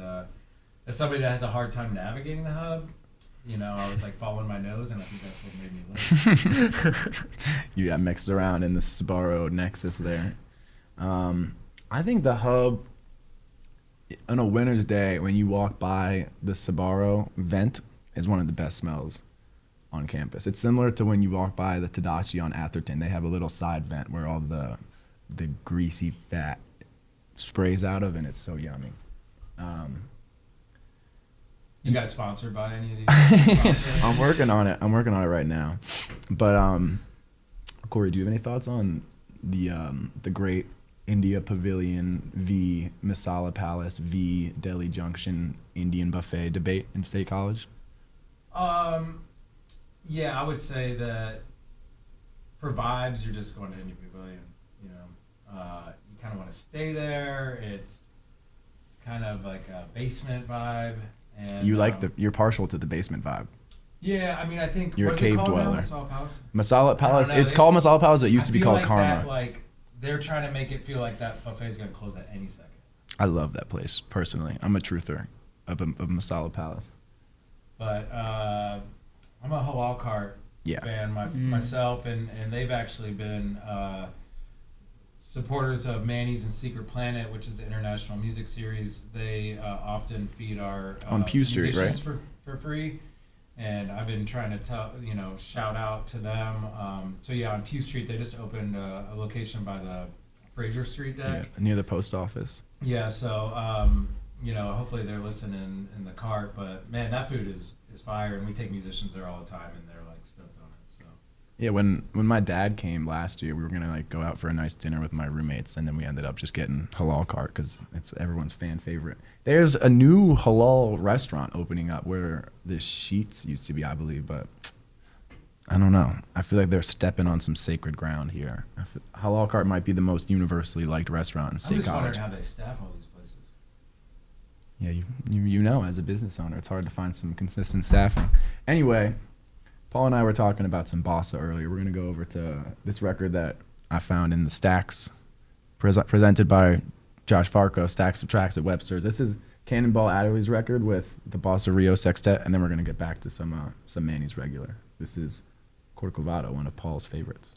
S6: as somebody that has a hard time navigating the hub, you know, I was like following my nose, and I think that's what made me live.
S1: You got mixed around in the Sbarro nexus there. I think the hub, on a winter's day, when you walk by the Sbarro vent, is one of the best smells on campus. It's similar to when you walk by the Tadashi on Atherton. They have a little side vent where all the greasy fat sprays out of, and it's so yummy.
S6: You guys sponsored by any of these?
S1: I'm working on it. I'm working on it right now. But Corey, do you have any thoughts on the great India Pavilion v. Masala Palace v. Delhi Junction Indian buffet debate in State College?
S6: Yeah, I would say that for vibes, you're just going to India Pavilion. You know, you kind of want to stay there. It's kind of like a basement vibe. And
S1: You like you're partial to the basement vibe.
S6: Yeah, I mean, I think
S1: You're a
S6: what is it
S1: cave
S6: called now?
S1: dweller.
S6: Masala Palace?
S1: Masala Palace.
S6: know,
S1: It's
S6: they-
S1: called Masala Palace. It used
S6: I
S1: to be
S6: feel
S1: called
S6: like
S1: Karma.
S6: That, like they're trying to make it feel like that buffet is going to close at any second.
S1: I love that place personally. I'm a truther of Masala Palace.
S6: But I'm a halal cart
S1: Yeah.
S6: fan myself, and they've actually been supporters of Manny's and Secret Planet, which is an international music series. They often feed our
S1: On Pew Street,
S6: musicians for free, and I've been trying to shout out to them. So yeah, on Pew Street, they just opened a location by the Fraser Street
S1: Yeah,
S6: deck.
S1: near the post office.
S6: Yeah, so hopefully they're listening in the cart. But man, that food is fire, and we take musicians there all the time, and they're like stoked on it. So
S1: Yeah, when my dad came last year, we were gonna like go out for a nice dinner with my roommates, and then we ended up just getting halal cart because it's everyone's fan favorite. There's a new halal restaurant opening up where the Sheets used to be, I believe, but I don't know. I feel like they're stepping on some sacred ground here. Halal cart might be the most universally liked restaurant in
S6: I'm
S1: State
S6: just
S1: College.
S6: wondering how they staff all these places.
S1: Yeah, you know, as a business owner, it's hard to find some consistent staffing. Anyway, Paul and I were talking about some bossa earlier. We're going to go over to this record that I found in the Stacks, presented by Josh Farco, Stacks of Tracks at Webster's. This is Cannonball Adderley's record with the Bossa Rio Sextet, and then we're going to get back to some Manny's regular. This is Corcovado, one of Paul's favorites.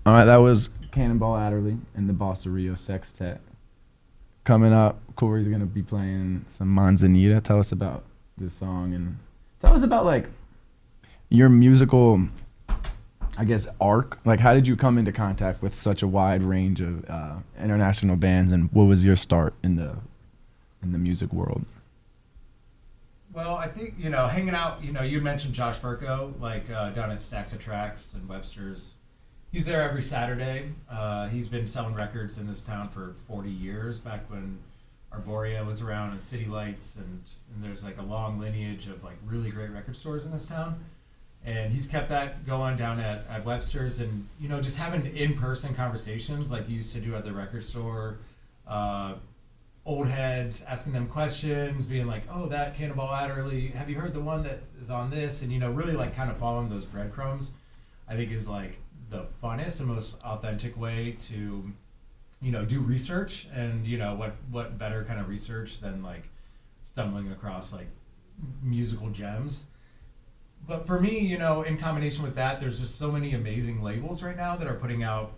S1: All right, that was Cannonball Adderley and the Bossa Rio Sextet. Coming up, Corey's going to be playing some Manzanita. Tell us about this song and tell us about, like, your musical, I guess, arc. Like, how did you come into contact with such a wide range of international bands, and what was your start in the music world?
S6: Well, I think, hanging out, you mentioned Josh Furco, like down at Stacks of Tracks and Webster's. He's there every Saturday. He's been selling records in this town for 40 years, back when Arborea was around and City Lights, and there's like a long lineage of like really great record stores in this town. And he's kept that going down at Webster's, and, just having in-person conversations like you used to do at the record store. Old heads, asking them questions, being like, oh, that Cannonball Adderley, have you heard the one that is on this? And, really like kind of following those breadcrumbs, I think is like the funnest and most authentic way to, do research. And, what better kind of research than like stumbling across like musical gems. But for me, you know, in combination with that, there's just so many amazing labels right now that are putting out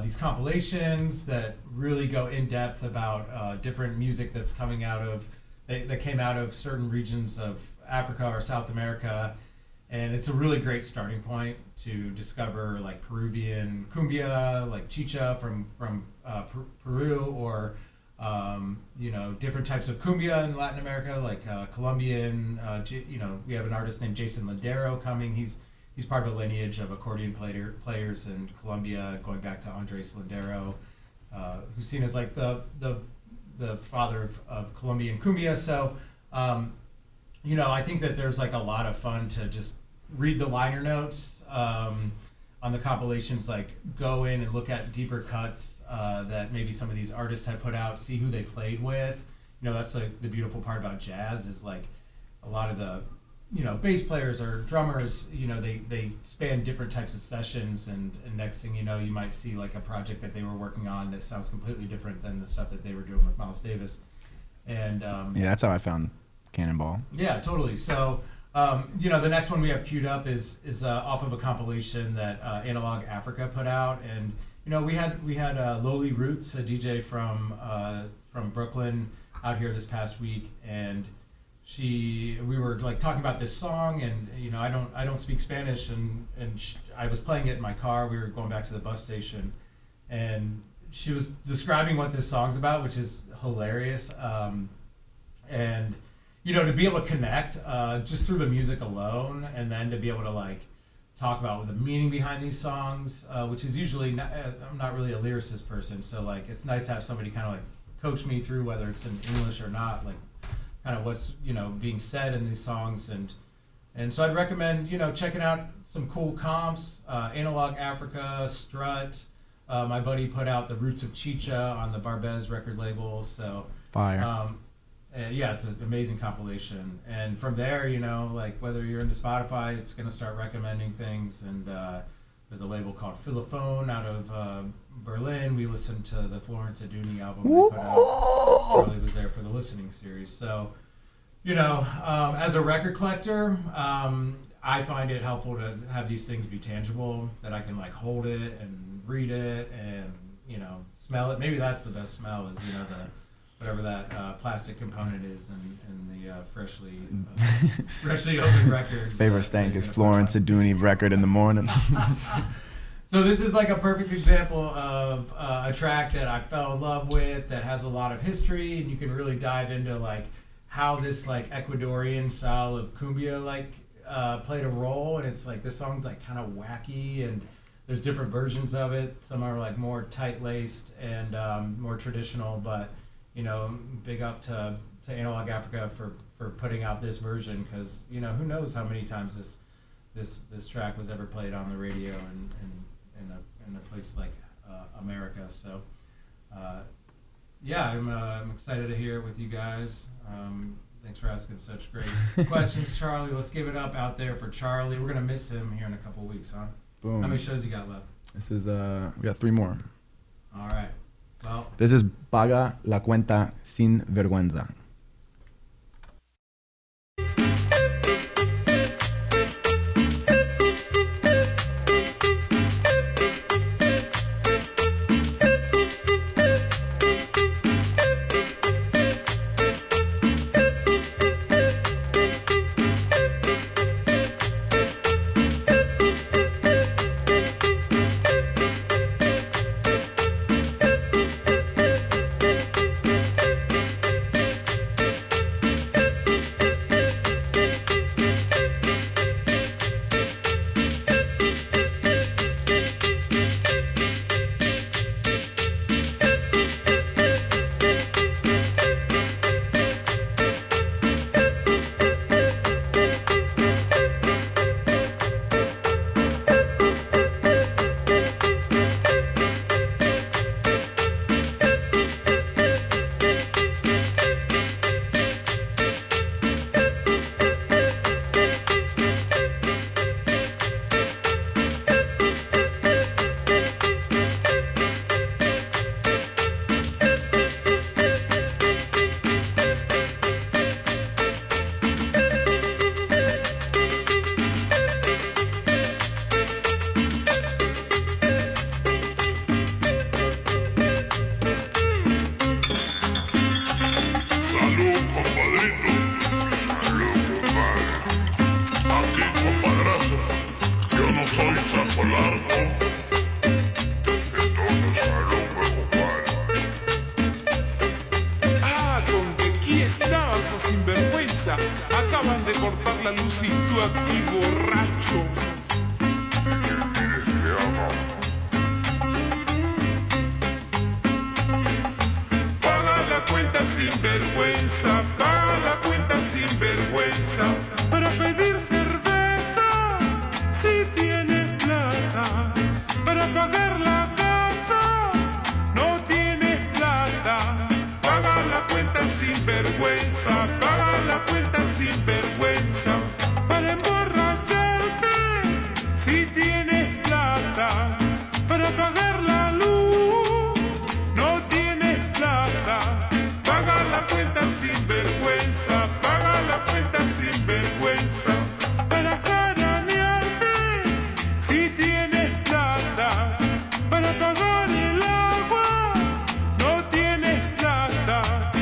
S6: these compilations that really go in depth about different music that's coming out of that came out of certain regions of Africa or South America, and it's a really great starting point to discover like Peruvian cumbia, like chicha from Peru, or you know, different types of cumbia in Latin America, like Colombian. You know, we have an artist named Jason Lindero coming. He's part of a lineage of accordion players in Colombia, going back to Andres Lindero, who's seen as like the father of Colombian cumbia. So, you know, I think that there's like a lot of fun to just read the liner notes on the compilations, like go in and look at deeper cuts that maybe some of these artists had put out, see who they played with. You know, that's like the beautiful part about jazz is like a lot of the, you know, bass players or drummers, you know, they span different types of sessions, and next thing you know, you might see like a project that they were working on that sounds completely different than the stuff that they were doing with Miles Davis. And
S1: yeah, that's how I found Cannonball.
S6: Yeah, totally. So, you know, the next one we have queued up is off of a compilation that Analog Africa put out, and you know, we had Lowly Roots, a DJ from Brooklyn, out here this past week, and we were like talking about this song, and you know, I don't speak Spanish, and I was playing it in my car. We were going back to the bus station, and she was describing what this song's about, which is hilarious. And you know, to be able to connect just through the music alone, and then to be able to like talk about the meaning behind these songs, which is usually not, I'm not really a lyricist person, so like it's nice to have somebody kind of like coach me through whether it's in English or not, like kind of what's, you know, being said in these songs. And so I'd recommend, you know, checking out some cool comps, Analog Africa, Strut. My buddy put out the Roots of Chicha on the Barbez record label, so
S1: Fire.
S6: yeah, it's an amazing compilation. And from there, you know, like whether you're into Spotify, it's going to start recommending things. And there's a label called Philophone out of Berlin. We listened to the Florence Aduni album they put out. Charlie was there for the listening series. So, you know, as a record collector, I find it helpful to have these things be tangible, that I can like hold it and read it and, you know, smell it. Maybe that's the best smell, is, you know, the whatever that plastic component is in the freshly opened records.
S1: Favorite Stank is Florence Aduni record in the morning.
S6: So this is like a perfect example of a track that I fell in love with, that has a lot of history, and you can really dive into like how this like Ecuadorian style of cumbia like played a role. And it's like, this song's like kind of wacky, and there's different versions of it. Some are like more tight-laced and more traditional, but you know, big up to Analog Africa for putting out this version, because you know, who knows how many times this track was ever played on the radio in a place like America. So yeah, I'm excited to hear it with you guys. Thanks for asking such great questions, Charlie. Let's give it up out there for Charlie. We're gonna miss him here in a couple of weeks, huh?
S1: Boom.
S6: How many shows you got left?
S1: This is we got 3 more.
S6: All right. Well,
S1: This is Paga la Cuenta Sin Vergüenza.
S8: Acaban de cortar la luz y tú aquí borracho. Paga la cuenta sin vergüenza, paga la cuenta sin vergüenza. Para pedir cerveza, si tienes plata. Para pagar la casa, no tienes plata. Paga la cuenta sin vergüenza, paga la cuenta sin vergüenza. Para emborracharte, si tienes plata. Para pagar la luz, no tienes plata. Paga la cuenta sin vergüenza, paga la cuenta sin vergüenza. Para jaranearte, si tienes plata. Para pagar el agua, no tienes plata.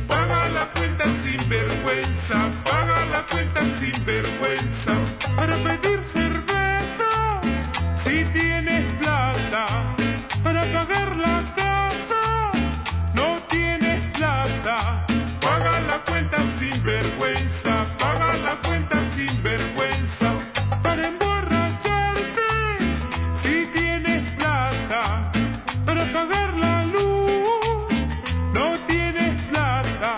S8: Paga la cuenta sin vergüenza, paga la cuenta sin vergüenza. Para pedir cerveza, si tienes plata. Para pagar la casa, no tienes plata. Paga la cuenta sin vergüenza, paga la cuenta sin vergüenza. Para emborracharte, si tienes plata. Para pagar la luz, no tienes plata.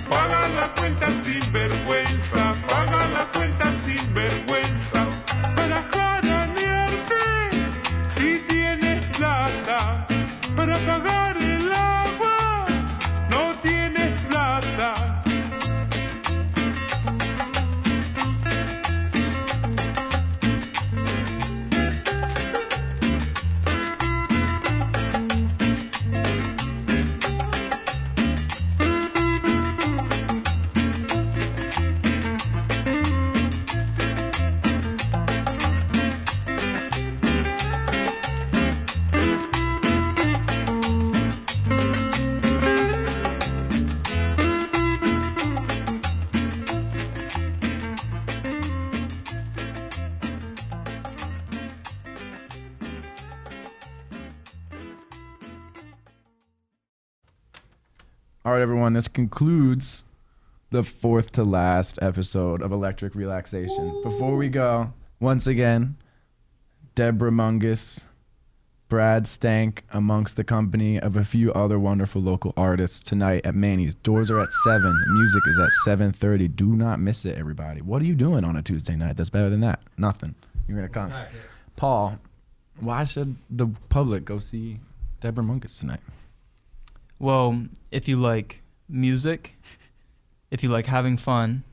S8: Paga la cuenta sin vergüenza, paga la cuenta sin vergüenza. Para jaranearte, si tienes plata. Para pagar el agua, no tienes plata.
S1: All right, everyone. This concludes the fourth to last episode of Electric Relaxation. Before we go, once again, Deborah Mongus, Brad Stank, amongst the company of a few other wonderful local artists tonight at Manny's. Doors are at 7. Music is at 7:30. Do not miss it, everybody. What are you doing on a Tuesday night that's better than that? Nothing. You're going to come. Paul, why should the public go see Deborah Mongus tonight?
S7: Well, if you like music, if you like having fun,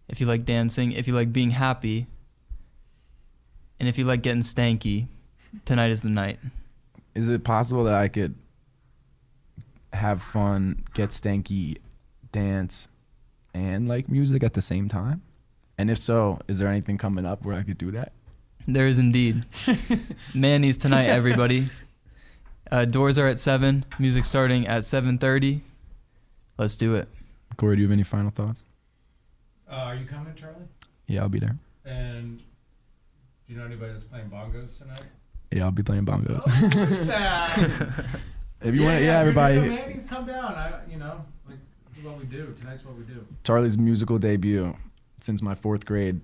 S7: if you like dancing, if you like being happy, and if you like getting stanky, tonight is the night.
S1: Is it possible that I could have fun, get stanky, dance, and like music at the same time? And if so, is there anything coming up where I could do that?
S7: There is indeed. Manny's tonight, everybody. Doors are at 7. Music starting at 7:30. Let's do it.
S1: Corey, do you have any final thoughts?
S6: Are you coming, Charlie?
S1: Yeah, I'll be there.
S6: And do you know anybody that's playing bongos tonight?
S1: Yeah, I'll be playing bongos.
S6: Who's that?
S1: If you want, everybody.
S6: Manny's come down. This is what we do. Tonight's what we do.
S1: Charlie's musical debut since my 4th grade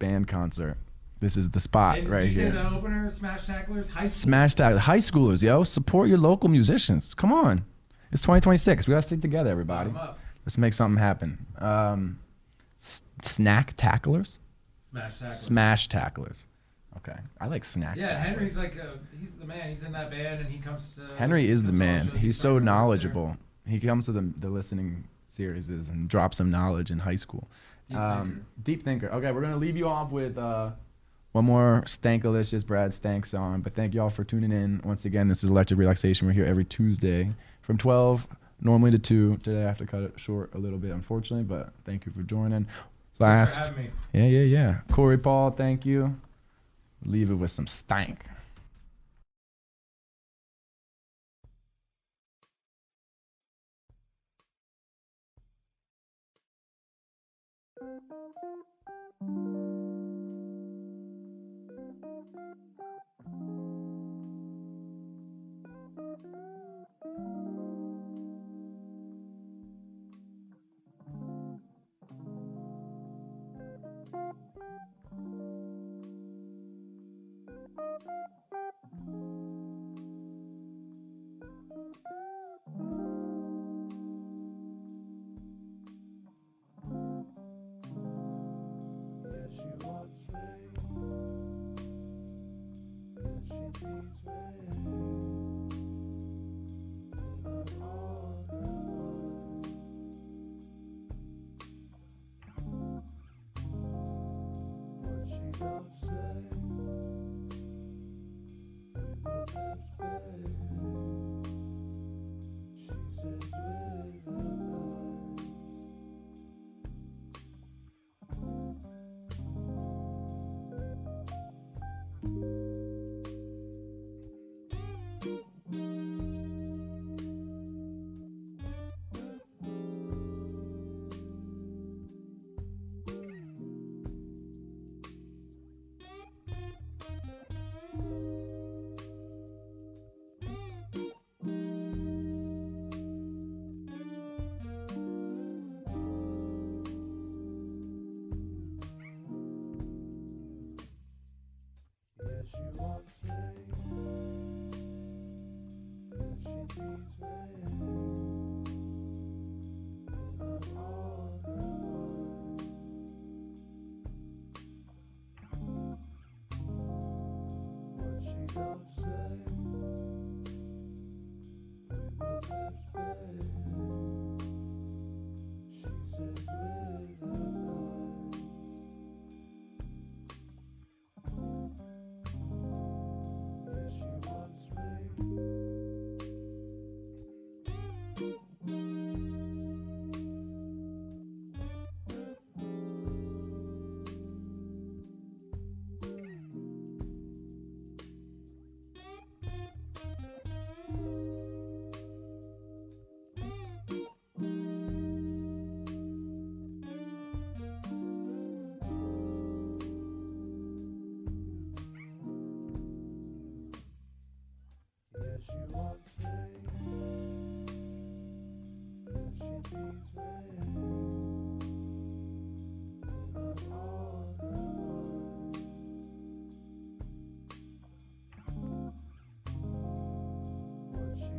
S1: band concert. This is the spot
S6: And
S1: right
S6: did you
S1: here.
S6: say the opener, Smashtacklers, high school?
S1: Smashtacklers, high schoolers, yo. Support your local musicians. Come on. It's 2026. We got to stick together, everybody.
S6: Bottom up.
S1: Let's make something happen. Snack tacklers?
S6: Smashtacklers.
S1: Smashtacklers. Okay. I like snack
S6: Yeah,
S1: tacklers.
S6: Henry's he's the man. He's in that band, and he comes to.
S1: Henry is the
S6: comes to all
S1: man.
S6: shows.
S1: He's
S6: like
S1: so
S6: right there.
S1: knowledgeable. He comes to the listening series and drops some knowledge in high school.
S6: Deep thinker.
S1: Deep thinker. Okay, we're going to leave you off with one more Stankalicious Brad Stank song. But thank y'all for tuning in. Once again, this is Electric Relaxation. We're here every Tuesday from 12 normally to 2. Today I have to cut it short a little bit, unfortunately, but thank you for joining.
S6: Thanks for having me.
S1: Yeah. Corey Paul, thank you. Leave it with some Stank.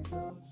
S5: Don't